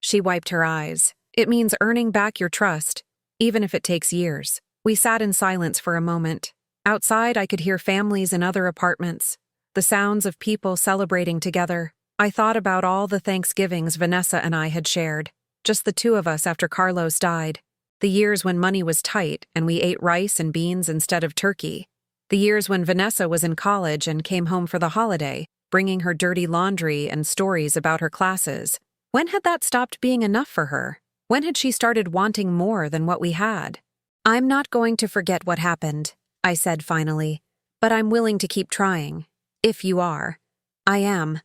She wiped her eyes. It means earning back your trust, even if it takes years. We sat in silence for a moment. Outside, I could hear families in other apartments, the sounds of people celebrating together. I thought about all the Thanksgivings Vanessa and I had shared, just the two of us after Carlos died. The years when money was tight and we ate rice and beans instead of turkey. The years when Vanessa was in college and came home for the holiday, bringing her dirty laundry and stories about her classes. When had that stopped being enough for her? When had she started wanting more than what we had? I'm not going to forget what happened, I said finally, but I'm willing to keep trying. If you are. I am.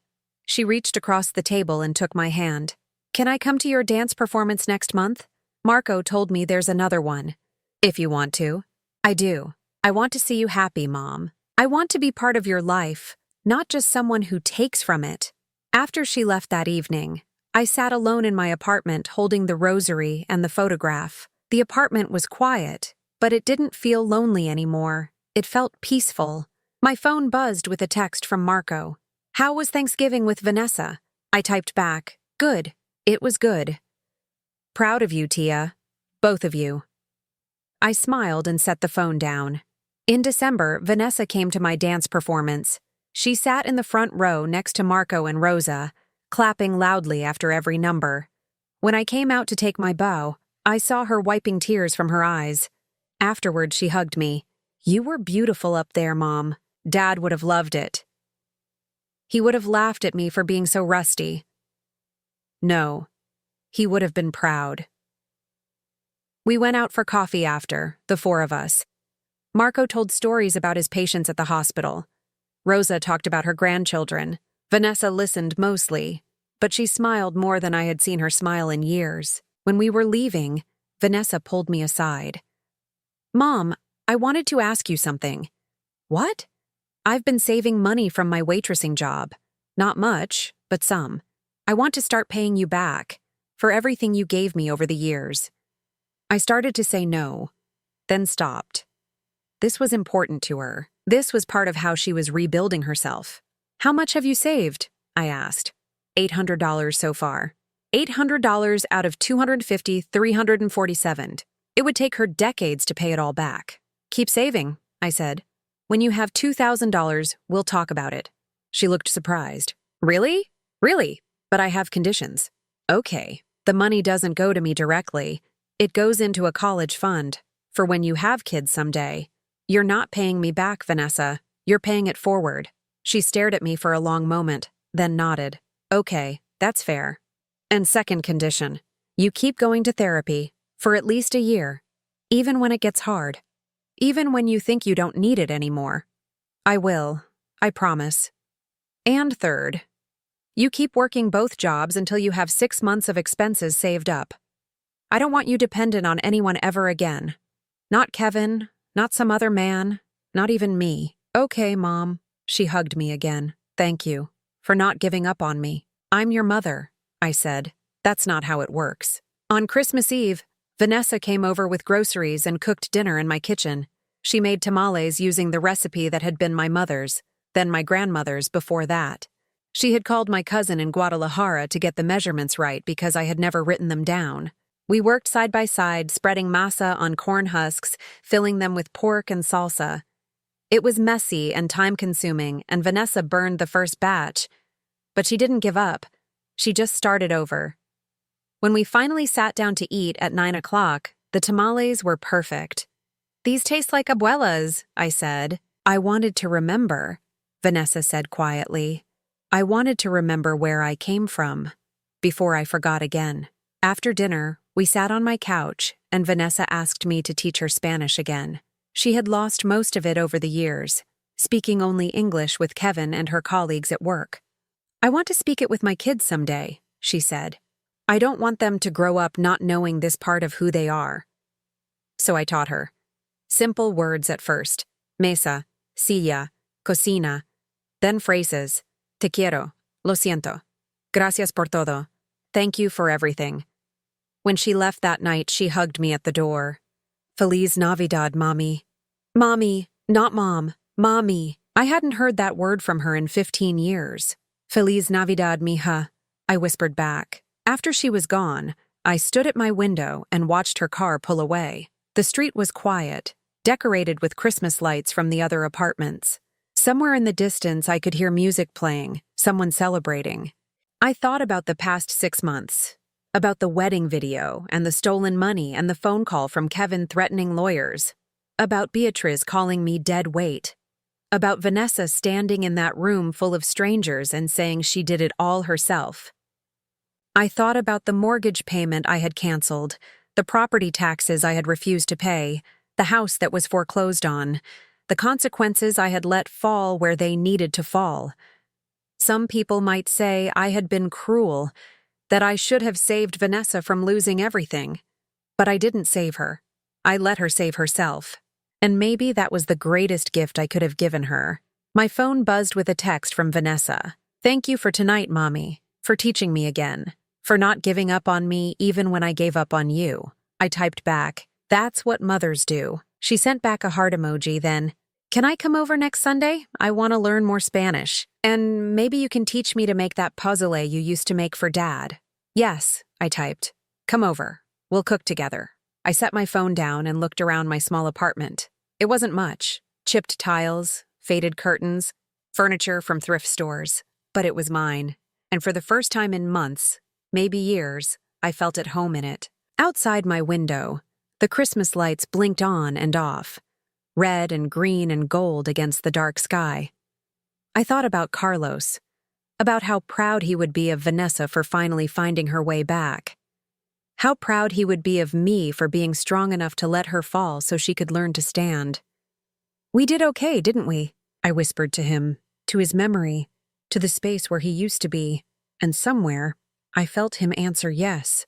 She reached across the table and took my hand. Can I come to your dance performance next month? Marco told me there's another one. If you want to. I do. I want to see you happy, Mom. I want to be part of your life, not just someone who takes from it. After she left that evening, I sat alone in my apartment holding the rosary and the photograph. The apartment was quiet, but it didn't feel lonely anymore. It felt peaceful. My phone buzzed with a text from Marco. How was Thanksgiving with Vanessa? I typed back, good. It was good. Proud of you, Tia. Both of you. I smiled and set the phone down. In December, Vanessa came to my dance performance. She sat in the front row next to Marco and Rosa, clapping loudly after every number. When I came out to take my bow, I saw her wiping tears from her eyes. Afterward, she hugged me. You were beautiful up there, Mom. Dad would have loved it. He would have laughed at me for being so rusty. No, he would have been proud. We went out for coffee after, the four of us. Marco told stories about his patients at the hospital. Rosa talked about her grandchildren. Vanessa listened mostly, but she smiled more than I had seen her smile in years. When we were leaving, Vanessa pulled me aside. Mom, I wanted to ask you something. What? I've been saving money from my waitressing job. Not much, but some. I want to start paying you back for everything you gave me over the years. I started to say no, then stopped. This was important to her. This was part of how she was rebuilding herself. How much have you saved? I asked. $800 so far. $800 out of $250, $347. It would take her decades to pay it all back. Keep saving, I said. When you have $2,000, we'll talk about it. She looked surprised. Really? Really? But I have conditions. Okay. The money doesn't go to me directly. It goes into a college fund. For when you have kids someday. You're not paying me back, Vanessa. You're paying it forward. She stared at me for a long moment, then nodded. Okay, that's fair. And second condition. You keep going to therapy for at least a year, even when it gets hard. Even when you think you don't need it anymore. I will. I promise. And third, you keep working both jobs until you have 6 months of expenses saved up. I don't want you dependent on anyone ever again. Not Kevin, not some other man, not even me. Okay, Mom. She hugged me again. Thank you for not giving up on me. I'm your mother, I said. That's not how it works. On Christmas Eve, Vanessa came over with groceries and cooked dinner in my kitchen. She made tamales using the recipe that had been my mother's, then my grandmother's before that. She had called my cousin in Guadalajara to get the measurements right because I had never written them down. We worked side by side, spreading masa on corn husks, filling them with pork and salsa. It was messy and time-consuming, and Vanessa burned the first batch. But she didn't give up. She just started over. When we finally sat down to eat at 9 o'clock, the tamales were perfect. These taste like abuela's, I said. I wanted to remember, Vanessa said quietly. I wanted to remember where I came from, before I forgot again. After dinner, we sat on my couch, and Vanessa asked me to teach her Spanish again. She had lost most of it over the years, speaking only English with Kevin and her colleagues at work. "I want to speak it with my kids someday," she said. "I don't want them to grow up not knowing this part of who they are." So I taught her. Simple words at first: mesa, silla, cocina, then phrases: te quiero, lo siento, gracias por todo, thank you for everything. When she left that night, she hugged me at the door. "Feliz Navidad, Mommy." Mommy, not Mom, Mommy. I hadn't heard that word from her in 15 years. "Feliz Navidad, mija," I whispered back. After she was gone, I stood at my window and watched her car pull away. The street was quiet, decorated with Christmas lights from the other apartments. Somewhere in the distance, I could hear music playing, someone celebrating. I thought about the past 6 months, about the wedding video and the stolen money and the phone call from Kevin threatening lawyers, about Beatriz calling me dead weight, about Vanessa standing in that room full of strangers and saying she did it all herself. I thought about the mortgage payment I had canceled, the property taxes I had refused to pay, the house that was foreclosed on, the consequences I had let fall where they needed to fall. Some people might say I had been cruel, that I should have saved Vanessa from losing everything. But I didn't save her. I let her save herself. And maybe that was the greatest gift I could have given her. My phone buzzed with a text from Vanessa. "Thank you for tonight, Mommy, for teaching me again, for not giving up on me even when I gave up on you." I typed back, "That's what mothers do." She sent back a heart emoji, then, "Can I come over next Sunday? I want to learn more Spanish. And maybe you can teach me to make that puzzle you used to make for Dad." "Yes," I typed. "Come over. We'll cook together." I set my phone down and looked around my small apartment. It wasn't much. Chipped tiles, faded curtains, furniture from thrift stores. But it was mine. And for the first time in months, maybe years, I felt at home in it. Outside my window, the Christmas lights blinked on and off, red and green and gold against the dark sky. I thought about Carlos, about how proud he would be of Vanessa for finally finding her way back. How proud he would be of me for being strong enough to let her fall so she could learn to stand. "We did okay, didn't we?" I whispered to him, to his memory, to the space where he used to be, and somewhere, I felt him answer yes.